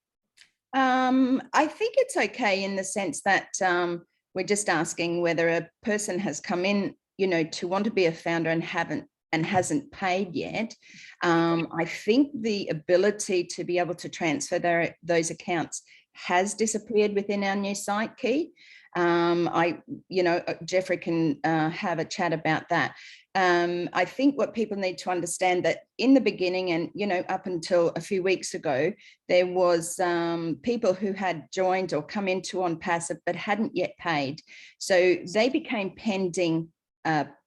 I think it's okay in the sense that we're just asking whether a person has come in, to want to be a founder and hasn't paid yet. I think the ability to be able to transfer those accounts has disappeared within our new site, Key. Jeffrey can have a chat about that. I think what people need to understand that in the beginning and, up until a few weeks ago, there was people who had joined or come into On Passive but hadn't yet paid. So they became pending,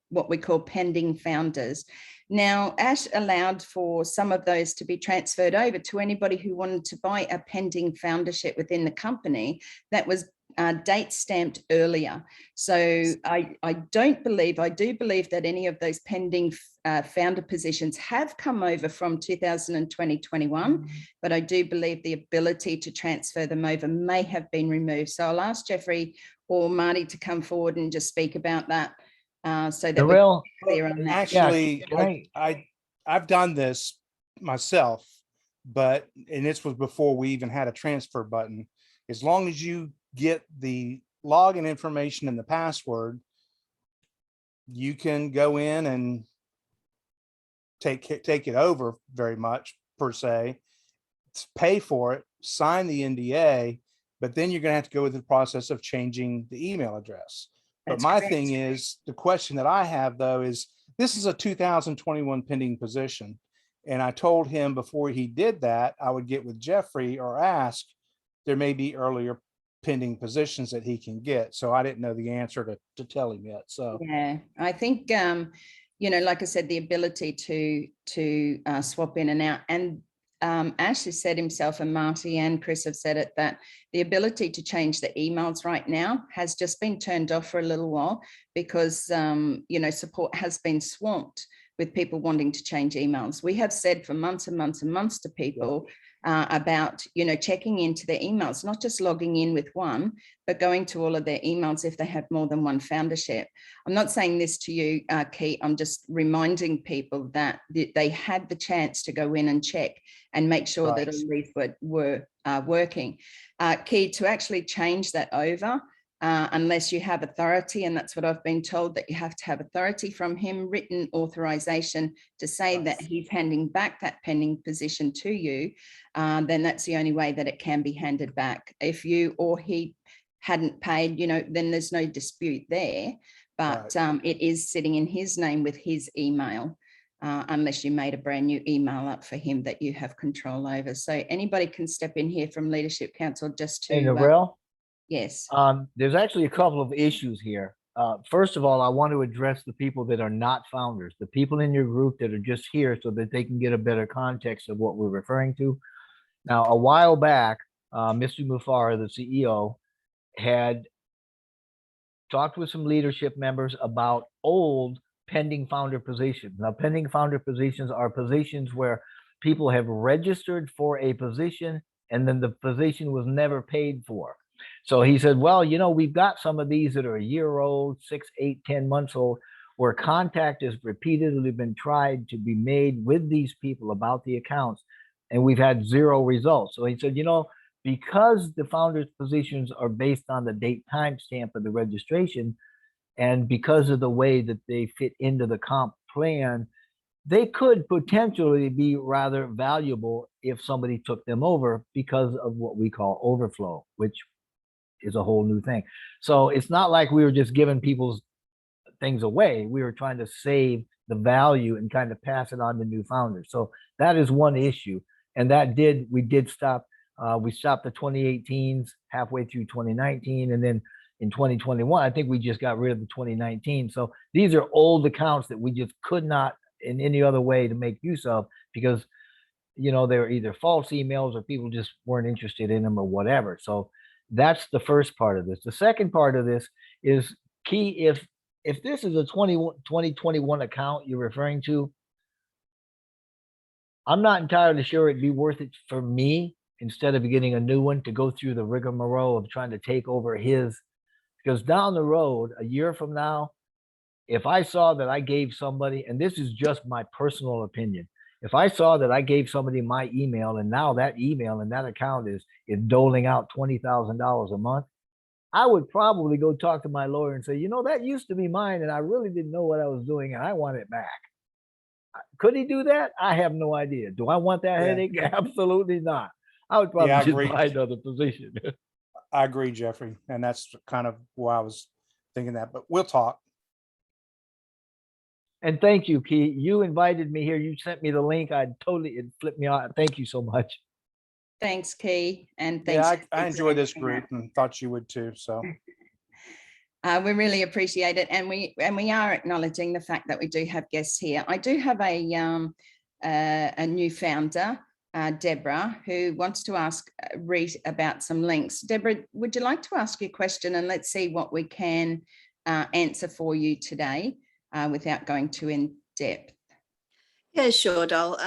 what we call pending founders. Now, Ash allowed for some of those to be transferred over to anybody who wanted to buy a pending foundership within the company that was date stamped earlier. So I do believe that any of those pending founder positions have come over from 2020-21, but I do believe the ability to transfer them over may have been removed. So I'll ask Jeffrey or Marty to come forward and just speak about that. So that we're clear on that. Actually, I've done this myself, and this was before we even had a transfer button. As long as you get the login information and the password, you can go in and take it over very much per se, pay for it, sign the NDA, but then you're going to have to go with the process of changing the email address. But That's my correct. thing is, the question that I have though is, this is a 2021 pending position. And I told him before he did that, I would get with Jeffrey or ask, there may be earlier pending positions that he can get. So I didn't know the answer to tell him yet. So Yeah, I think, you know, like I said, the ability to swap in and out, and Ash has said himself, and Marty and Chris have said it, that the ability to change the emails right now has just been turned off for a little while because, you know, support has been swamped with people wanting to change emails. We have said for months and months and months to people about, you know, checking into their emails, not just logging in with one, but going to all of their emails if they have more than one foundership. I'm not saying this to you, Keith, I'm just reminding people that they had the chance to go in and check and make sure that all these were working. Keith, to actually change that over, unless you have authority, and that's what I've been told, that you have to have authority from him, written authorization to say that he's handing back that pending position to you, then that's the only way that it can be handed back. If you or he hadn't paid, you know, then there's no dispute there, but it is sitting in his name with his email, unless you made a brand new email up for him that you have control over. So anybody can step in here from Leadership Council just to... Hey, Narelle? Yes. There's actually a couple of issues here. First of all, I want to address the people that are not founders, the people in your group that are just here so that they can get a better context of what we're referring to. Now, a while back, Mr. Mufara, the CEO, had talked with some leadership members about old pending founder positions. Now, pending founder positions are positions where people have registered for a position and then the position was never paid for. So he said, well, you know, we've got some of these that are a year old, 6, 8, 10 months old, where contact has repeatedly been tried to be made with these people about the accounts, and we've had 0 results. So he said, you know, because the founders positions are based on the date timestamp of the registration, and because of the way that they fit into the comp plan, they could potentially be rather valuable if somebody took them over because of what we call overflow, which is a whole new thing. So it's not like we were just giving people's things away. We were trying to save the value and kind of pass it on to new founders. So that is one issue. And that we did stop. We stopped the 2018s halfway through 2019. And then in 2021, I think we just got rid of the 2019. So these are old accounts that we just could not in any other way to make use of because, you know, they were either false emails or people just weren't interested in them or whatever. So that's the first part of this. The second part of this is key. If this is a 2021 account you're referring to, I'm not entirely sure it'd be worth it for me, instead of getting a new one, to go through the rigmarole of trying to take over his, because down the road, a year from now, if I saw that I gave somebody, and this is just my personal opinion, if I saw that I gave somebody my email and now that email and that account is doling out $20,000 a month, I would probably go talk to my lawyer and say, you know, that used to be mine and I really didn't know what I was doing and I want it back. Could he do that? I have no idea. Do I want that headache? Absolutely not. I would probably just buy another position. I agree, Jeffrey. And that's kind of why I was thinking that, but we'll talk. And thank you, Key. You invited me here. You sent me the link. It flipped me out. Thank you so much. Thanks, Key. And thanks. Yeah, I enjoy this group and thought you would too. So we really appreciate it. And we are acknowledging the fact that we do have guests here. I do have a new founder, Deborah, who wants to ask Reed about some links. Deborah, would you like to ask your question, and let's see what we can answer for you today without going too in depth? Yeah, sure, Dol.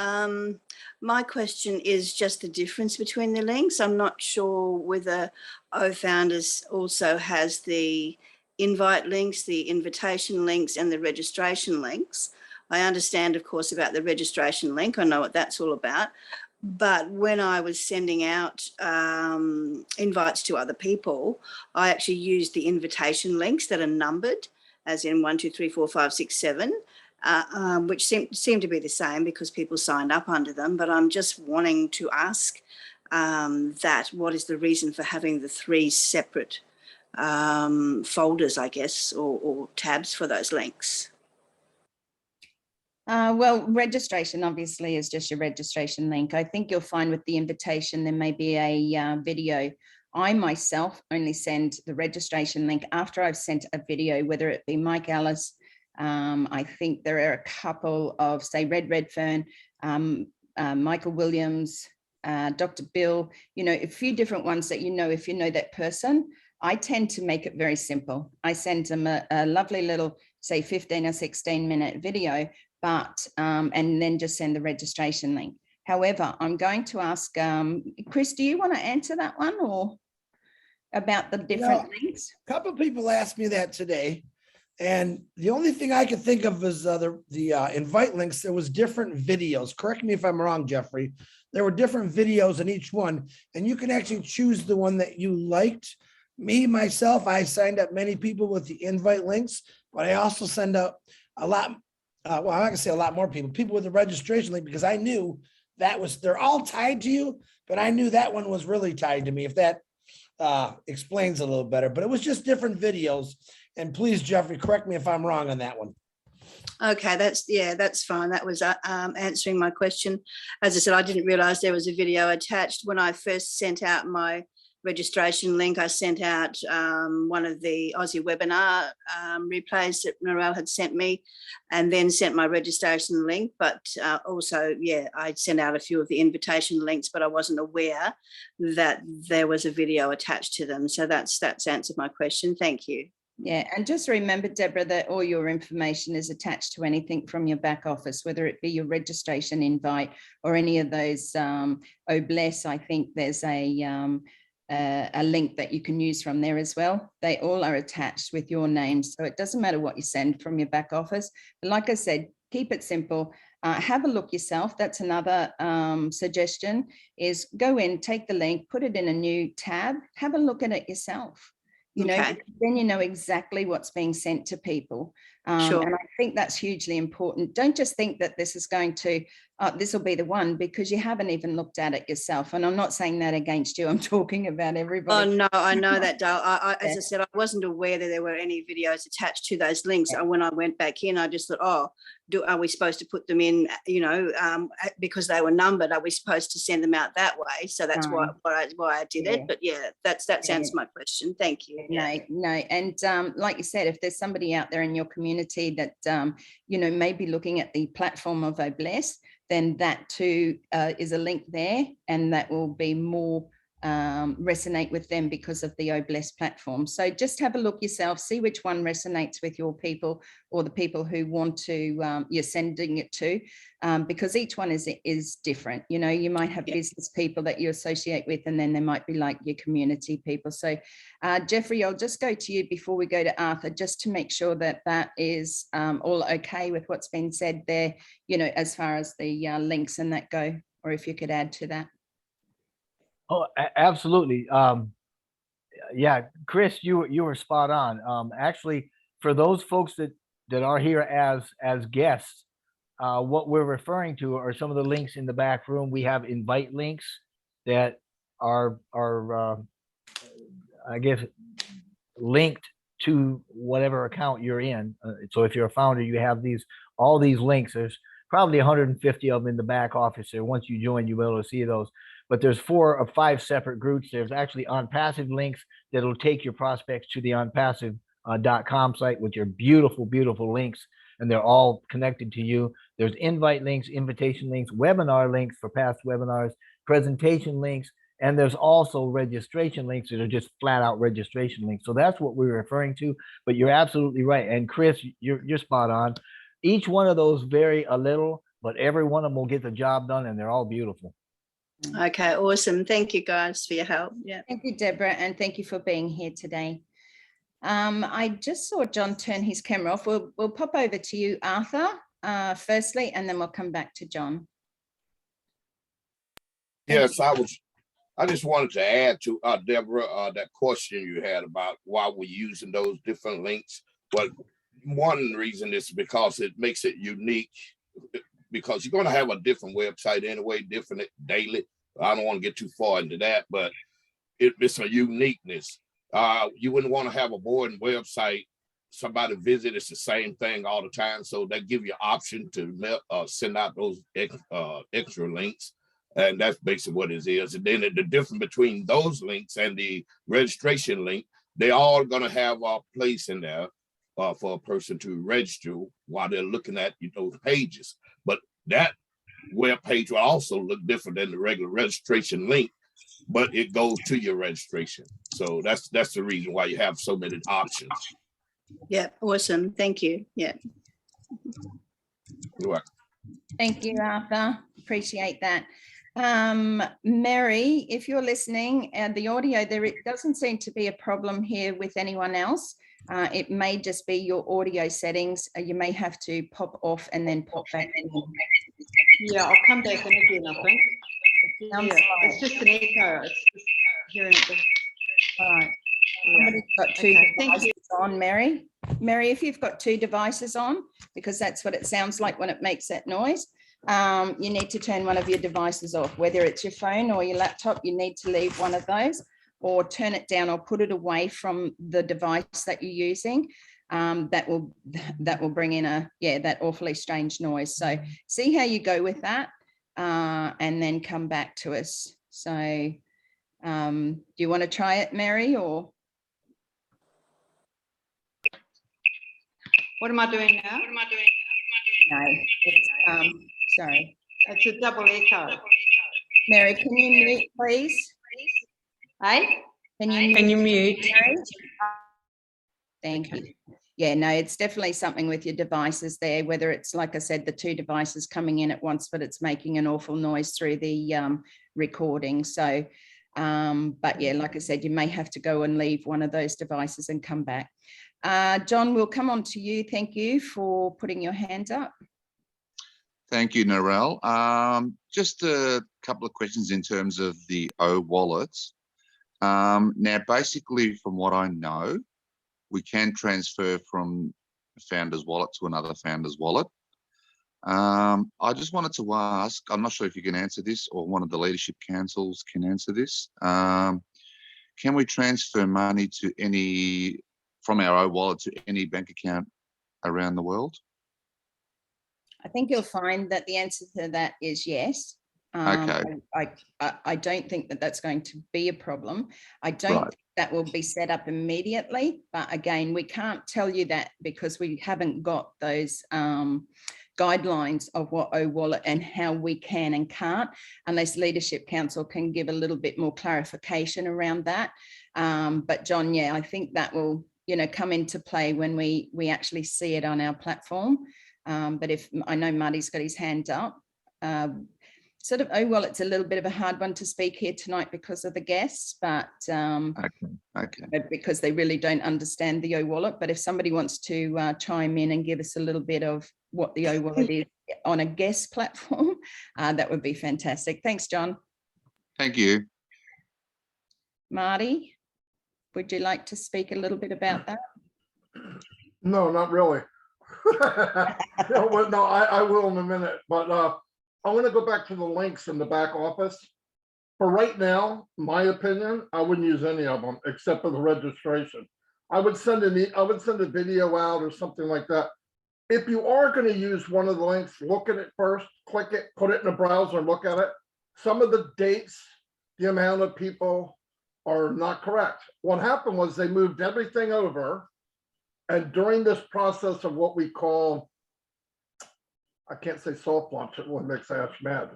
My question is just the difference between the links. I'm not sure whether O-Founders also has the invite links, the invitation links, and the registration links. I understand, of course, about the registration link. I know what that's all about. But when I was sending out invites to other people, I actually used the invitation links that are numbered, as in 1, 2, 3, 4, 5, 6, 7, which seem to be the same because people signed up under them. But I'm just wanting to ask that what is the reason for having the 3 separate folders, I guess, or tabs for those links? Well, registration obviously is just your registration link. I think you'll find with the invitation, there may be a video. I myself only send the registration link after I've sent a video, whether it be Mike Ellis. I think there are a couple of, say, Red Redfern, Michael Williams, Dr. Bill, a few different ones that if you know that person. I tend to make it very simple. I send them a lovely little, say, 15 or 16-minute video, but and then just send the registration link. However, I'm going to ask Chris, do you want to answer that one, or about the different links? A couple of people asked me that today, and the only thing I could think of was the invite links. There was different videos. Correct me if I'm wrong, Jeffrey. There were different videos in each one, and you can actually choose the one that you liked. Me, myself, I signed up many people with the invite links, but I also send out a lot. Well, I'm not gonna say a lot more people with the registration link, because I knew they're all tied to you, but I knew that one was really tied to me, if that explains a little better. But it was just different videos. And please, Jeffrey, correct me if I'm wrong on that one. Okay, that's fine. That was answering my question. As I said, I didn't realize there was a video attached. When I first sent out my registration link, I sent out one of the Aussie webinar replays that Narelle had sent me, and then sent my registration link. But also, I sent out a few of the invitation links, but I wasn't aware that there was a video attached to them. So that's answered my question. Thank you. Yeah, and just remember, Deborah, that all your information is attached to anything from your back office, whether it be your registration invite or any of those. Oh, bless, I think there's a link that you can use from there as well. They all are attached with your name, so it doesn't matter what you send from your back office. But like I said, keep it simple. Have a look yourself. That's another suggestion, is go in, take the link, put it in a new tab, have a look at it yourself. Okay. Then you know exactly what's being sent to people. Sure. And I think that's hugely important. Don't just think that this is going to, this will be the one, because you haven't even looked at it yourself. And I'm not saying that against you. I'm talking about everybody. Oh, no, I know that, Dale. As I said, I wasn't aware that there were any videos attached to those links. Yeah. When I went back in, I just thought, are we supposed to put them in, because they were numbered, are we supposed to send them out that way? So that's why I did it. But that's answered my question. Thank you. No. And like you said, if there's somebody out there in your community that, may be looking at the platform of Obless, then that too is a link there, and that will be more resonate with them because of the Obless platform. So just have a look yourself, see which one resonates with your people or the people who want to, you're sending it to, because each one is different. You might have business people that you associate with, and then there might be like your community people. So Jeffrey, I'll just go to you before we go to Arthur, just to make sure that that is all okay with what's been said there, as far as the links and that go, or if you could add to that. Oh, absolutely. Yeah, Chris, you were spot on. Actually, for those folks that are here as guests, what we're referring to are some of the links in the back room. We have invite links that are I guess, linked to whatever account you're in. So if you're a founder, you have all these links. There's probably 150 of them in the back office there. Once you join, you'll be able to see those. But there's 4 or 5 separate groups. There's actually OnPassive links that'll take your prospects to the onpassive.com site with your beautiful, beautiful links, and they're all connected to you. There's invite links, invitation links, webinar links for past webinars, presentation links, and there's also registration links that are just flat out registration links. So that's what we're referring to, but you're absolutely right. And Chris, you're spot on. Each one of those vary a little, but every one of them will get the job done, and they're all beautiful. Okay, awesome. Thank you guys for your help. Yeah. Thank you, Deborah, and thank you for being here today. I just saw John turn his camera off. We'll pop over to you, Arthur, firstly, and then we'll come back to John. Yes, I just wanted to add to Deborah, that question you had about why we're using those different links. But one reason is because it makes it unique, because you're going to have a different website anyway, different daily. I don't want to get too far into that, but it's a uniqueness. You wouldn't want to have a boring website. Somebody visit, it's the same thing all the time. So they give you option to send out those extra links. And that's basically what it is. And then the difference between those links and the registration link, they all going to have a place in there for a person to register while they're looking at those pages. But that web page will also look different than the regular registration link, but it goes to your registration. So that's the reason why you have so many options. Yeah, awesome. Thank you. Yeah. You're welcome. Thank you, Arthur. Appreciate that. Mary, if you're listening, the audio there, it doesn't seem to be a problem here with anyone else. It may just be your audio settings. You may have to pop off and then pop back in. Yeah, I'll come back in again, I think. Sounds Yeah, like- it's just an echo. It's just hearing it. All right. Yeah. Somebody's got two Okay, thank devices on, Mary. Mary, if you've got two devices on, because that's what it sounds like when it makes that noise, you need to turn one of your devices off, whether it's your phone or your laptop. You need to leave one of those, or turn it down, or put it away from the device that you're using. That will bring in that awfully strange noise. So see how you go with that, and then come back to us. So do you want to try it, Mary, or? What am I doing now? No, it's, sorry. It's a double echo. Mary, can you mute, please? Hey? Can you Can you mute? Mary? Thank you. Yeah, no, it's definitely something with your devices there, whether it's, like I said, the two devices coming in at once, but it's making an awful noise through the recording. So, but yeah, like I said, you may have to go and leave one of those devices and come back. John, we'll come on to you. Thank you for putting your hand up. Thank you, Narelle. Just a couple of questions in terms of the O wallets. Now, basically, from what I know, we can transfer from a founder's wallet to another founder's wallet. I just wanted to ask, I'm not sure if you can answer this, or one of the leadership councils can answer this. Can we transfer money to from our O wallet to any bank account around the world? I think you'll find that the answer to that is yes. Okay. I don't think that that's going to be a problem. I don't think that will be set up immediately, but again, we can't tell you that because we haven't got those guidelines of what O wallet and how we can and can't, unless Leadership Council can give a little bit more clarification around that. But John, yeah, I think that will, come into play when we actually see it on our platform. But if I know Marty's got his hand up, sort of O wallet's a little bit of a hard one to speak here tonight because of the guests, but because they really don't understand the O wallet. But if somebody wants to chime in and give us a little bit of what the O wallet is on a guest platform, that would be fantastic. Thanks, John. Thank you. Marty, would you like to speak a little bit about that? No, not really. No, I will in a minute, but I want to go back to the links in the back office. For right now, my opinion, I wouldn't use any of them except for the registration. I would send a video out or something like that. If you are going to use one of the links, look at it first, click it, put it in the browser, look at it. Some of the dates, the amount of people are not correct. What happened was they moved everything over. And during this process of what we call, I can't say soft launch, it would make Ash mad.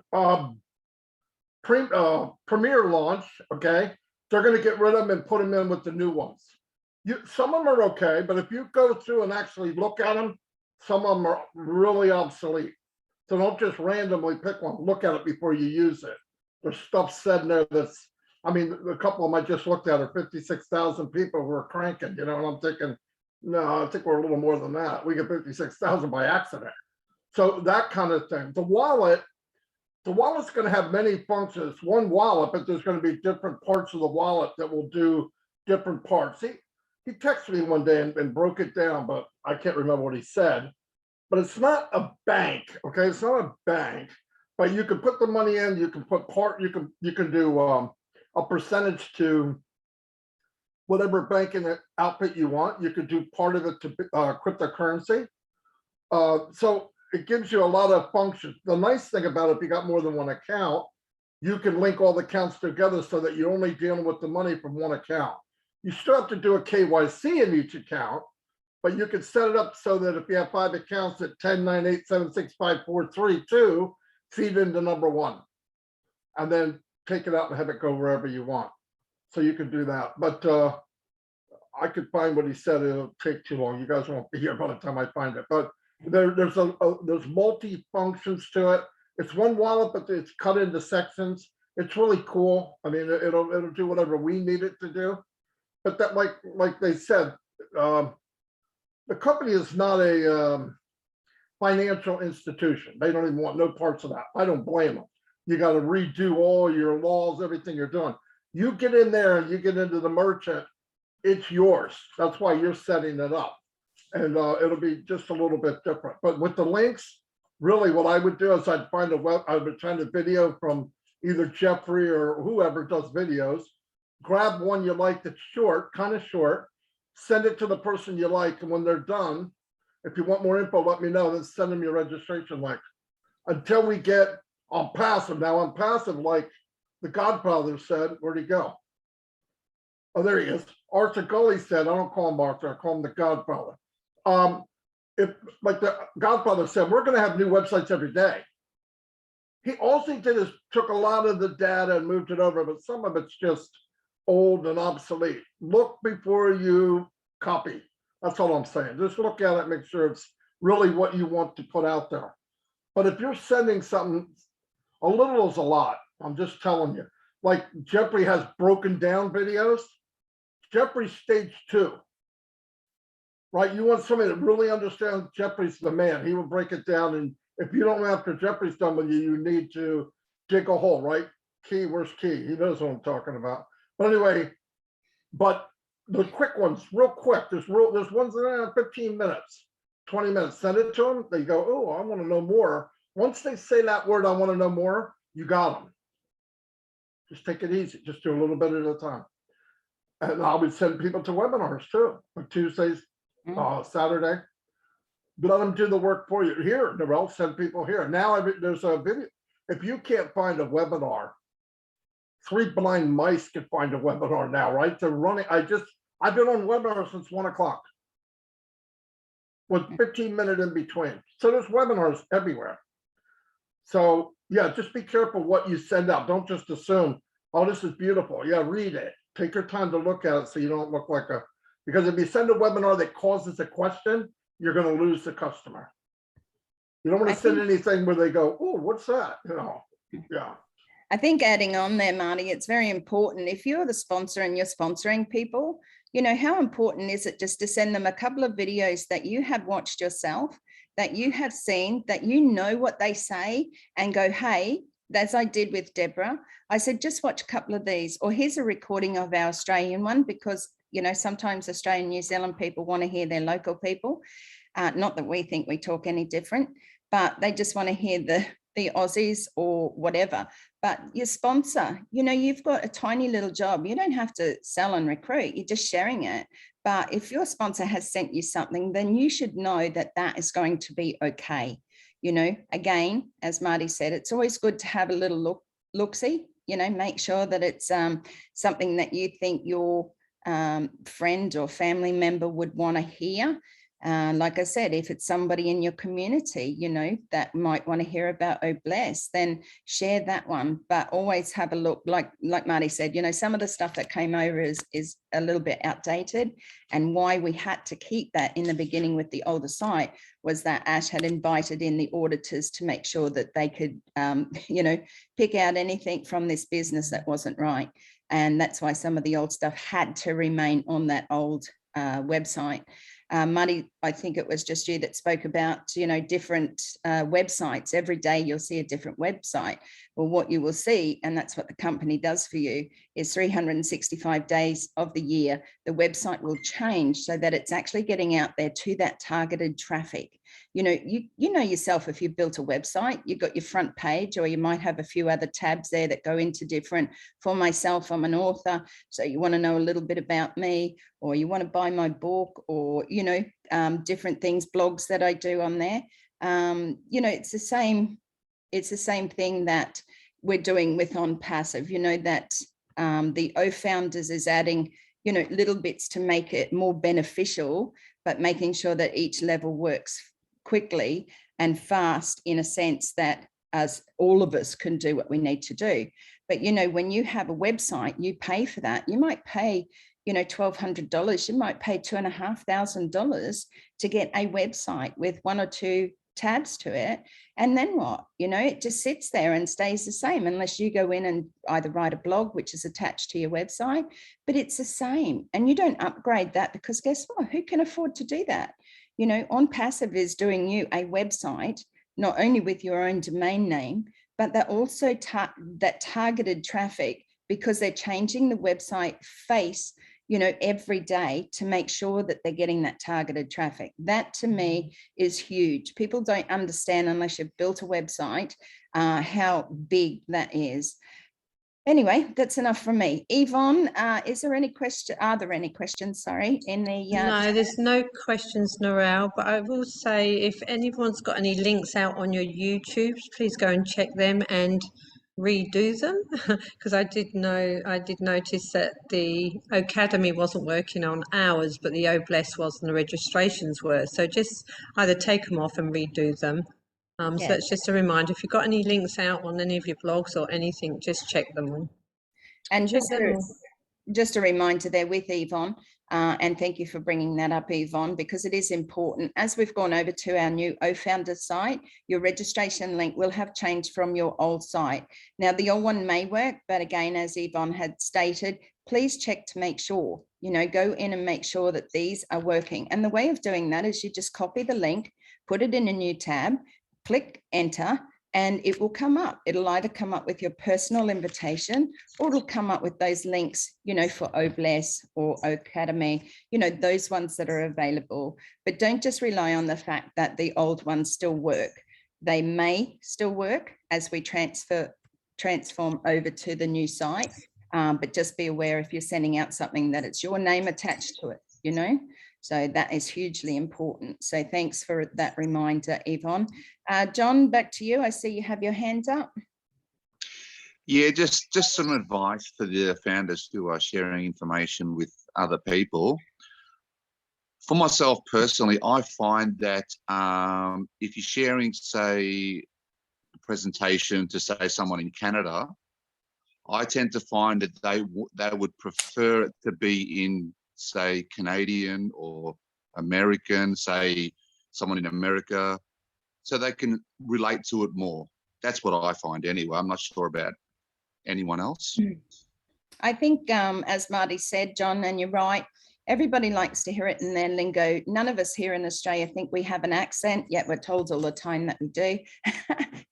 Premier launch, okay? They're going to get rid of them and put them in with the new ones. Some of them are okay, but if you go through and actually look at them, some of them are really obsolete. So don't just randomly pick one. Look at it before you use it. There's stuff said in there that's, I mean, a couple of them I just looked at are 56,000 people who are cranking, and I'm thinking, no, I think we're a little more than that. We get 56,000 by accident. So that kind of thing. The wallet, The wallet's going to have many functions. One wallet, but there's going to be different parts of the wallet that will do different parts. He texted me one day and broke it down, but I can't remember what he said. But it's not a bank, okay? It's not a bank, but you can put the money in. You can put you can do a percentage to whatever banking outfit you want. You could do part of it to cryptocurrency. So it gives you a lot of functions. The nice thing about it, if you got more than one account, you can link all the accounts together so that you're only dealing with the money from one account. You still have to do a KYC in each account, but you can set it up so that if you have 5 accounts at 10, 9, 8, 7, 6, 5, 4, 3, 2, feed into number 1, and then take it out and have it go wherever you want. So you can do that. But I could find what he said. It'll take too long. You guys won't be here by the time I find it. But there's multi functions to it. It's one wallet, but it's cut into sections. It's really cool. I mean, it'll do whatever we need it to do. But that, like they said, the company is not a financial institution. They don't even want no parts of that. I don't blame them. You got to redo all your laws, everything you're doing. You get in there and you get into the merchant, it's yours. That's why you're setting it up. And it'll be just a little bit different. But with the links, really what I would do is I would find a video from either Jeffrey or whoever does videos, grab one you like that's short, kind of short, send it to the person you like. And when they're done, if you want more info, let me know, then send them your registration link. Until we get on passive. Now on passive, like the Godfather said, where'd he go? Oh, there he is. Arthur Gully said, I don't call him Arthur, I call him the Godfather. If, like the Godfather said, we're going to have new websites every day. All he did is took a lot of the data and moved it over, but some of it's just old and obsolete. Look before you copy. That's all I'm saying. Just look at it, make sure it's really what you want to put out there. But if you're sending something, a little is a lot. I'm just telling you. Like Jeffrey has broken down videos. Jeffrey's stage 2. Right? You want somebody that really understands. Jeffrey's the man. He will break it down. And if you don't, after Jeffrey's done with you, you need to dig a hole, right? Key, where's Key? He knows what I'm talking about. But anyway, but the quick ones, real quick, there's ones that are 15 minutes, 20 minutes. Send it to them. They go, oh, I want to know more. Once they say that word, I want to know more, you got them. Just take it easy. Just do a little bit at a time. And I would send people to webinars too, like Tuesdays, Saturday. Let them do the work for you. Here, Narelle, send people here. Now there's a video. If you can't find a webinar, 3 blind mice can find a webinar now, right? They're running. I've been on webinars since 1 o'clock with 15-minute in between. So there's webinars everywhere. So yeah, just be careful what you send out. Don't just assume, oh, this is beautiful. Yeah, read it. Take your time to look at it so you don't look like because if you send a webinar that causes a question, you're going to lose the customer. You don't want to send anything where they go, oh, what's that? You know, yeah. I think adding on there, Marty, it's very important. If you're the sponsor and you're sponsoring people, you know, how important is it just to send them a couple of videos that you have watched yourself, that you have seen, that you know what they say, and go, hey, as I did with Deborah, I said, just watch a couple of these, or here's a recording of our Australian one, because, you know, sometimes Australian, New Zealand people want to hear their local people. Not that we think we talk any different, but they just want to hear the Aussies or whatever. But your sponsor, you know, you've got a tiny little job. You don't have to sell and recruit. You're just sharing it. But if your sponsor has sent you something, then you should know that that is going to be okay. You know, again, as Marty said, it's always good to have a little look-see, you know, make sure that it's something that you think your friend or family member would want to hear. Like I said, if it's somebody in your community, you know, that might want to hear about Oh Bless, then share that one. But always have a look, like Marty said, you know, some of the stuff that came over is a little bit outdated. And why we had to keep that in the beginning with the older site was that Ash had invited in the auditors to make sure that they could, you know, pick out anything from this business that wasn't right. And that's why some of the old stuff had to remain on that old website. Marty, I think it was just you that spoke about, you know, different websites. Every day you'll see a different website. Well, what you will see, and that's what the company does for you, is 365 days of the year, the website will change so that it's actually getting out there to that targeted traffic. You know, you know yourself, if you've built a website, you've got your front page, or you might have a few other tabs there that go into different. For myself, I'm an author, so you want to know a little bit about me, or you want to buy my book, or, you know, different things, blogs that I do on there. You know, it's the same thing that we're doing with On Passive, you know, that the O Founders is adding, you know, little bits to make it more beneficial, but making sure that each level works quickly and fast, in a sense that as all of us can do what we need to do. But, you know, when you have a website, you pay for that. You might pay, you know, $1,200, you might pay $2,500 to get a website with 1 or 2 tabs to it. And then what? You know, it just sits there and stays the same unless you go in and either write a blog, which is attached to your website, but it's the same. And you don't upgrade that, because guess what? Who can afford to do that? You know, On Passive is doing you a website, not only with your own domain name, but they're also that targeted traffic, because they're changing the website face, you know, every day to make sure that they're getting that targeted traffic. That to me is huge. People don't understand, unless you've built a website, how big that is. Anyway, that's enough from me. Yvonne, is there any question? Are there any questions? Sorry, in the No, there's no questions, Narelle, but I will say, if anyone's got any links out on your YouTubes, please go and check them and redo them, because I did notice that the Academy wasn't working on ours, but the Bless was, and the registrations were. So just either take them off and redo them. So it's just a reminder, if you've got any links out on any of your blogs or anything, just check them. And just a reminder there with Yvonne, and thank you for bringing that up, Yvonne, because it is important. As we've gone over to our new O-Founder site, your registration link will have changed from your old site. Now, the old one may work, but again, as Yvonne had stated, please check to make sure, you know, go in and make sure that these are working. And the way of doing that is you just copy the link, put it in a new tab, click enter, and it will come up. It'll either come up with your personal invitation, or it'll come up with those links, you know, for Bless or Academy, you know, those ones that are available. But don't just rely on the fact that the old ones still work. They may still work as we transform over to the new site, but just be aware, if you're sending out something, that it's your name attached to it, you know. So that is hugely important. So thanks for that reminder, Yvonne. John, back to you. I see you have your hand up. Yeah, just some advice for the founders who are sharing information with other people. For myself personally, I find that if you're sharing, say, a presentation to, say, someone in Canada, I tend to find that they would prefer it to be in, say, Canadian or American, say someone in America, so they can relate to it more. That's what I find anyway. I'm not sure about anyone else. I think, as Marty said, John, and you're right, everybody likes to hear it in their lingo. None of us here in Australia think we have an accent, yet we're told all the time that we do.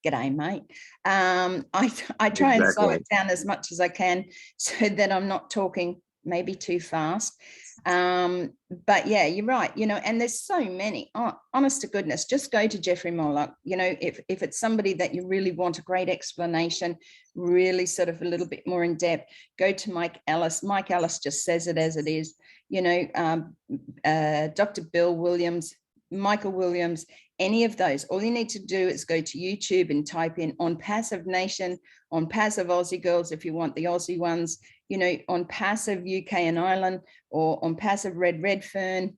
G'day, mate. I try and slow it down as much as I can, so that I'm not talking maybe too fast. But yeah, you're right, you know, and there's so many, honest to goodness, just go to Jeffrey Morlock, you know, if it's somebody that you really want a great explanation, really sort of a little bit more in depth, go to Mike Ellis. Mike Ellis just says it as it is, you know, Dr. Bill Williams, Michael Williams, any of those. All you need to do is go to YouTube and type in On Passive Nation, On Passive Aussie Girls, if you want the Aussie ones, you know, On Passive UK and Ireland, or On Passive Redfern,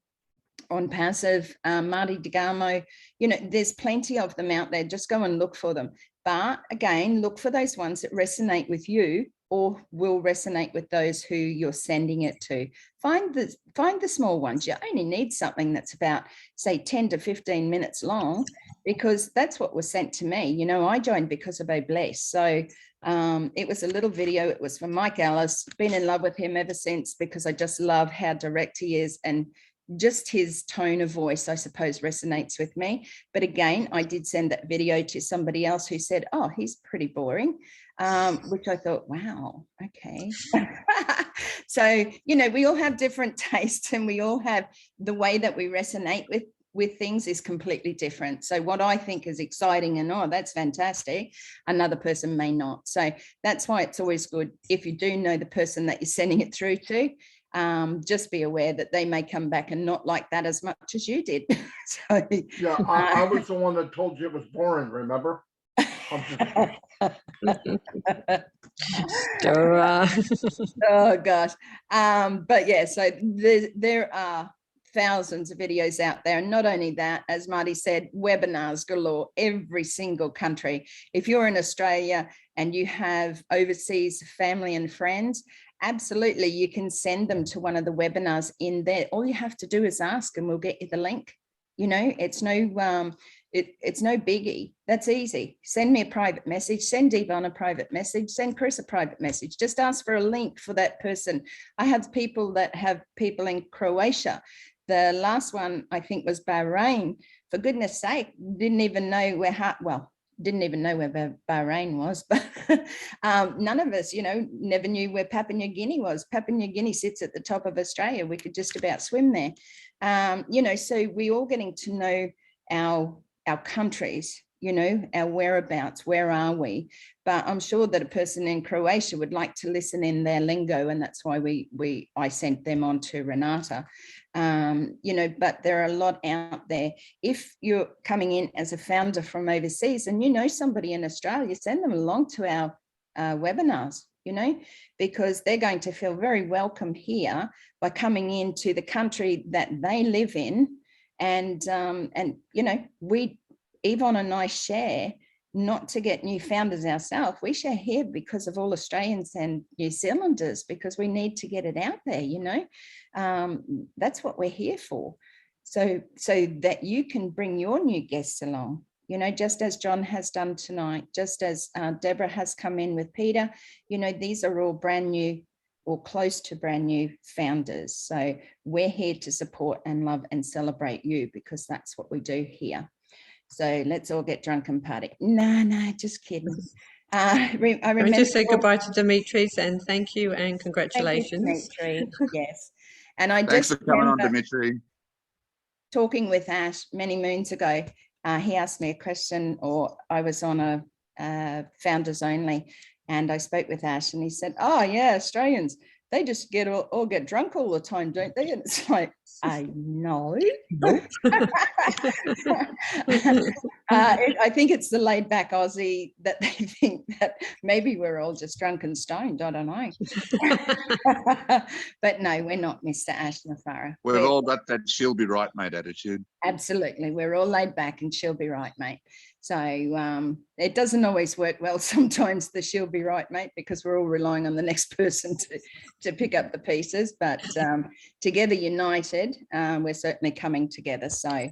On Passive Marty DeGamo. You know, there's plenty of them out there. Just go and look for them. But again, look for those ones that resonate with you, or will resonate with those who you're sending it to. Find the small ones. You only need something that's about, say, 10 to 15 minutes long, because that's what was sent to me. You know, I joined because of Bless. So it was a little video. It was from Mike Ellis. Been in love with him ever since, because I just love how direct he is, and just his tone of voice, I suppose, resonates with me. But again, I did send that video to somebody else who said, oh, he's pretty boring, which I thought, wow, okay. So, you know, we all have different tastes, and we all have the way that we resonate with things is completely different. So what I think is exciting and, oh, that's fantastic, another person may not. So that's why it's always good, if you do know the person that you're sending it through to, just be aware that they may come back and not like that as much as you did. So, Yeah, I was the one that told you it was boring, remember? oh gosh. But yeah, so there are thousands of videos out there. And not only that, as Marty said, webinars galore, every single country. If you're in Australia and you have overseas family and friends, absolutely, you can send them to one of the webinars in there. All you have to do is ask and we'll get you the link. You know, it's no it's no biggie. That's easy. Send me a private message, send Yvonne a private message, send Chris a private message. Just ask for a link for that person. I have people that have people in Croatia. The last one, I think, was Bahrain. For goodness sake, didn't even know didn't even know where Bahrain was, but none of us, you know, never knew where Papua New Guinea was. Papua New Guinea sits at the top of Australia. We could just about swim there. You know, so we all getting to know our countries, you know, our whereabouts, where are we? But I'm sure that a person in Croatia would like to listen in their lingo, and that's why I sent them on to Renata. You know, but there are a lot out there. If you're coming in as a founder from overseas and you know somebody in Australia, send them along to our webinars, you know, because they're going to feel very welcome here by coming into the country that they live in. And you know, Yvonne and I share not to get new founders ourselves. We share here because of all Australians and New Zealanders, because we need to get it out there, you know. That's what we're here for. So that you can bring your new guests along, you know, just as John has done tonight, just as Deborah has come in with Peter. You know, these are all brand new or close to brand new founders. So we're here to support and love and celebrate you, because that's what we do here. So let's all get drunk and party. No, just kidding. I remember. Let me just say goodbye to Dimitris and thank you and congratulations. Thank you, Dimitri. Yes. And I Thanks just for coming on, remember Dimitri. talking with Ash many moons ago. He asked me a question, or I was on a founders only, and I spoke with Ash and he said, oh yeah, Australians, they just all get drunk all the time, don't they? And it's like, I know. Nope. I think it's the laid back Aussie that they think that maybe we're all just drunk and stoned. I don't know. But no, we're not, Mr. Ash Nafara. We've all got that she'll be right, mate attitude. Absolutely. We're all laid back and she'll be right, mate. So it doesn't always work well sometimes, the she'll be right, mate, because we're all relying on the next person to pick up the pieces. But together united, we're certainly coming together. So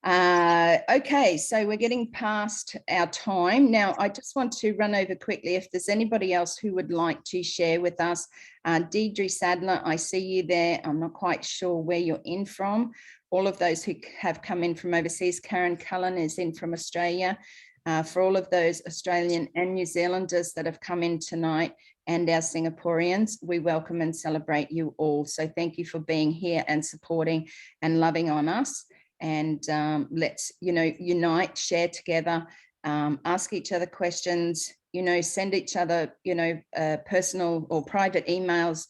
okay, so we're getting past our time. Now, I just want to run over quickly if there's anybody else who would like to share with us. Deidre Sadler, I see you there. I'm not quite sure where you're in from. All of those who have come in from overseas, Karen Cullen is in from Australia. For all of those Australian and New Zealanders that have come in tonight, and our Singaporeans, we welcome and celebrate you all. So thank you for being here and supporting and loving on us. And let's, you know, unite, share together, ask each other questions, you know, send each other, you know, personal or private emails,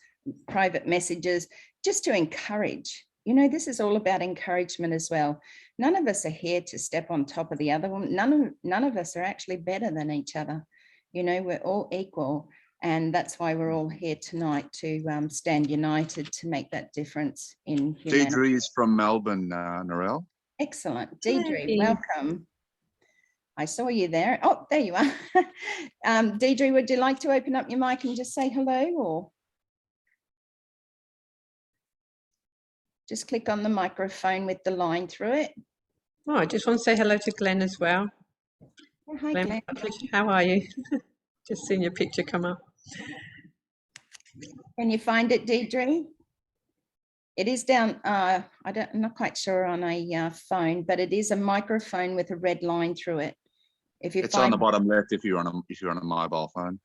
private messages, just to encourage. You know, this is all about encouragement as well. None of us are here to step on top of the other one. None of us are actually better than each other. You know, we're all equal. And that's why we're all here tonight, to stand united to make that difference in humanity. Deidre is from Melbourne, Narelle. Excellent. Deidre, welcome. I saw you there. Oh, there you are. Deidre, would you like to open up your mic and just say hello, or just click on the microphone with the line through it? Oh, I just want to say hello to Glenn as well. Oh, hi, Glenn. How are you? Just seeing your picture come up. Can you find it, Deidre? It is down, I'm not quite sure on a phone, but it is a microphone with a red line through it. If you It's on find, the bottom left if you're on a mobile phone.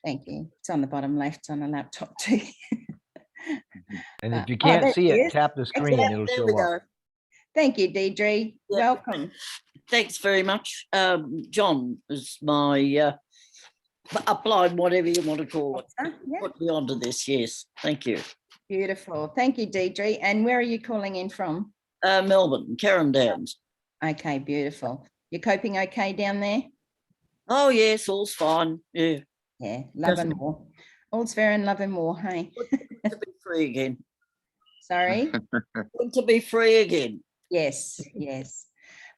thank you. It's on the bottom left on a laptop too. And if you Oh, can't there see it it, is. tap the screen, Yeah, it'll There show we up. go. Thank you, Deidre. Yeah. Welcome. Thanks very much. John is my upline, whatever you want to call it. Yeah, Put me onto this. Yes, thank you. beautiful. Thank you, Deidre. And where are you calling in from? Melbourne, Karen Downs. Okay, beautiful. You're coping okay down there? Oh yes, all's fine. Yeah, Yeah, love and more. All's fair in love and war, hey? to be free again. Sorry? Good to be free again. Yes, yes.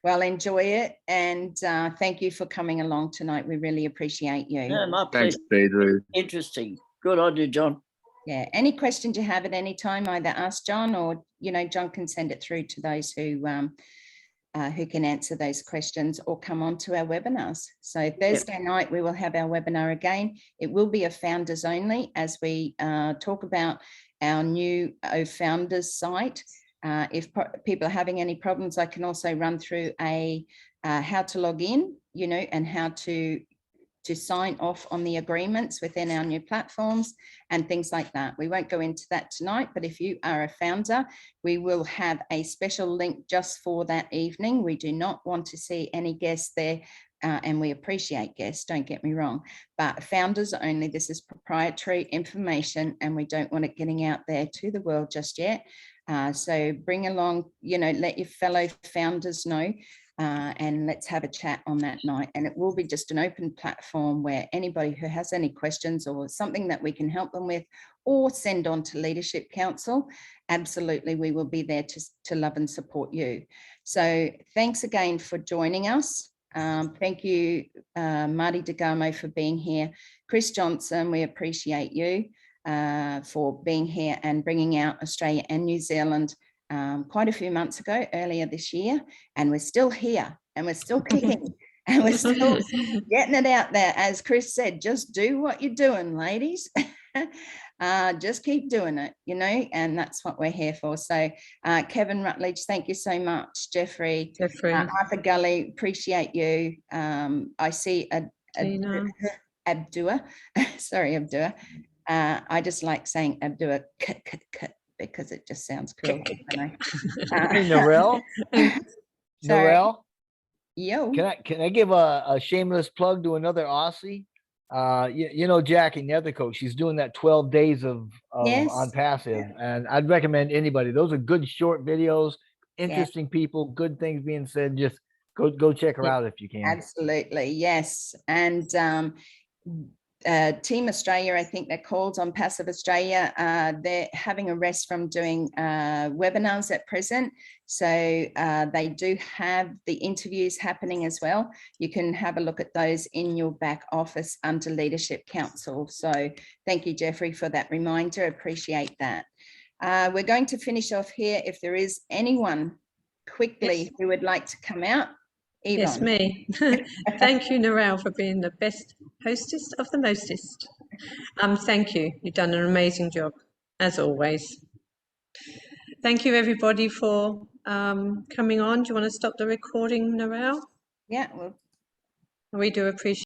Well, enjoy it. And thank you for coming along tonight. We really appreciate you. Yeah, my Thanks, pleasure. Deidre. Interesting. Good on you, John. Yeah, any questions you have at any time, either ask John or, John can send it through to those who can answer those questions or come on to our webinars. So Thursday night, we will have our webinar again. It will be a founders only as we talk about our new founders site. If people are having any problems, I can also run through a how to log in, and how to sign off on the agreements within our new platforms and things like that. We won't go into that tonight, but if you are a founder, we will have a special link just for that evening. We do not want to see any guests there, and we appreciate guests, don't get me wrong, but founders only. This is proprietary information and we don't want it getting out there to the world just yet. So bring along, let your fellow founders know. And let's have a chat on that night. And it will be just an open platform where anybody who has any questions or something that we can help them with or send on to Leadership Council, absolutely, we will be there to love and support you. So thanks again for joining us. Thank you, Marty DeGamo, for being here. Chris Johnson, we appreciate you for being here and bringing out Australia and New Zealand quite a few months ago, earlier this year, and we're still here and we're still kicking and we're still getting it out there. As Chris said, just do what you're doing, ladies. Just keep doing it, and that's what we're here for. So Kevin Rutledge, thank you so much. Jeffrey. Arthur Gully, appreciate you. I see Abdua. Sorry, Abdua. I just like saying Abdua because it just sounds cool. Hey, Narelle. Narelle. Yo. Can I give a shameless plug to another Aussie? Jackie, the other coach, she's doing that 12 days of Yes. on passive, and I'd recommend anybody. Those are good short videos, interesting people, good things being said. Just go check her out if you can. Absolutely, yes. And Team Australia, I think they're called, on Passive Australia, they're having a rest from doing webinars at present. So they do have the interviews happening as well. You can have a look at those in your back office under Leadership Council. So thank you, Jeffrey, for that reminder. Appreciate that. We're going to finish off here. If there is anyone quickly who would like to come out. Yvonne. Yes, me. Thank you, Narelle, for being the best hostess of the mostest. Thank you. You've done an amazing job, as always. Thank you, everybody, for coming on. Do you want to stop the recording, Narelle? Yeah, well, We do appreciate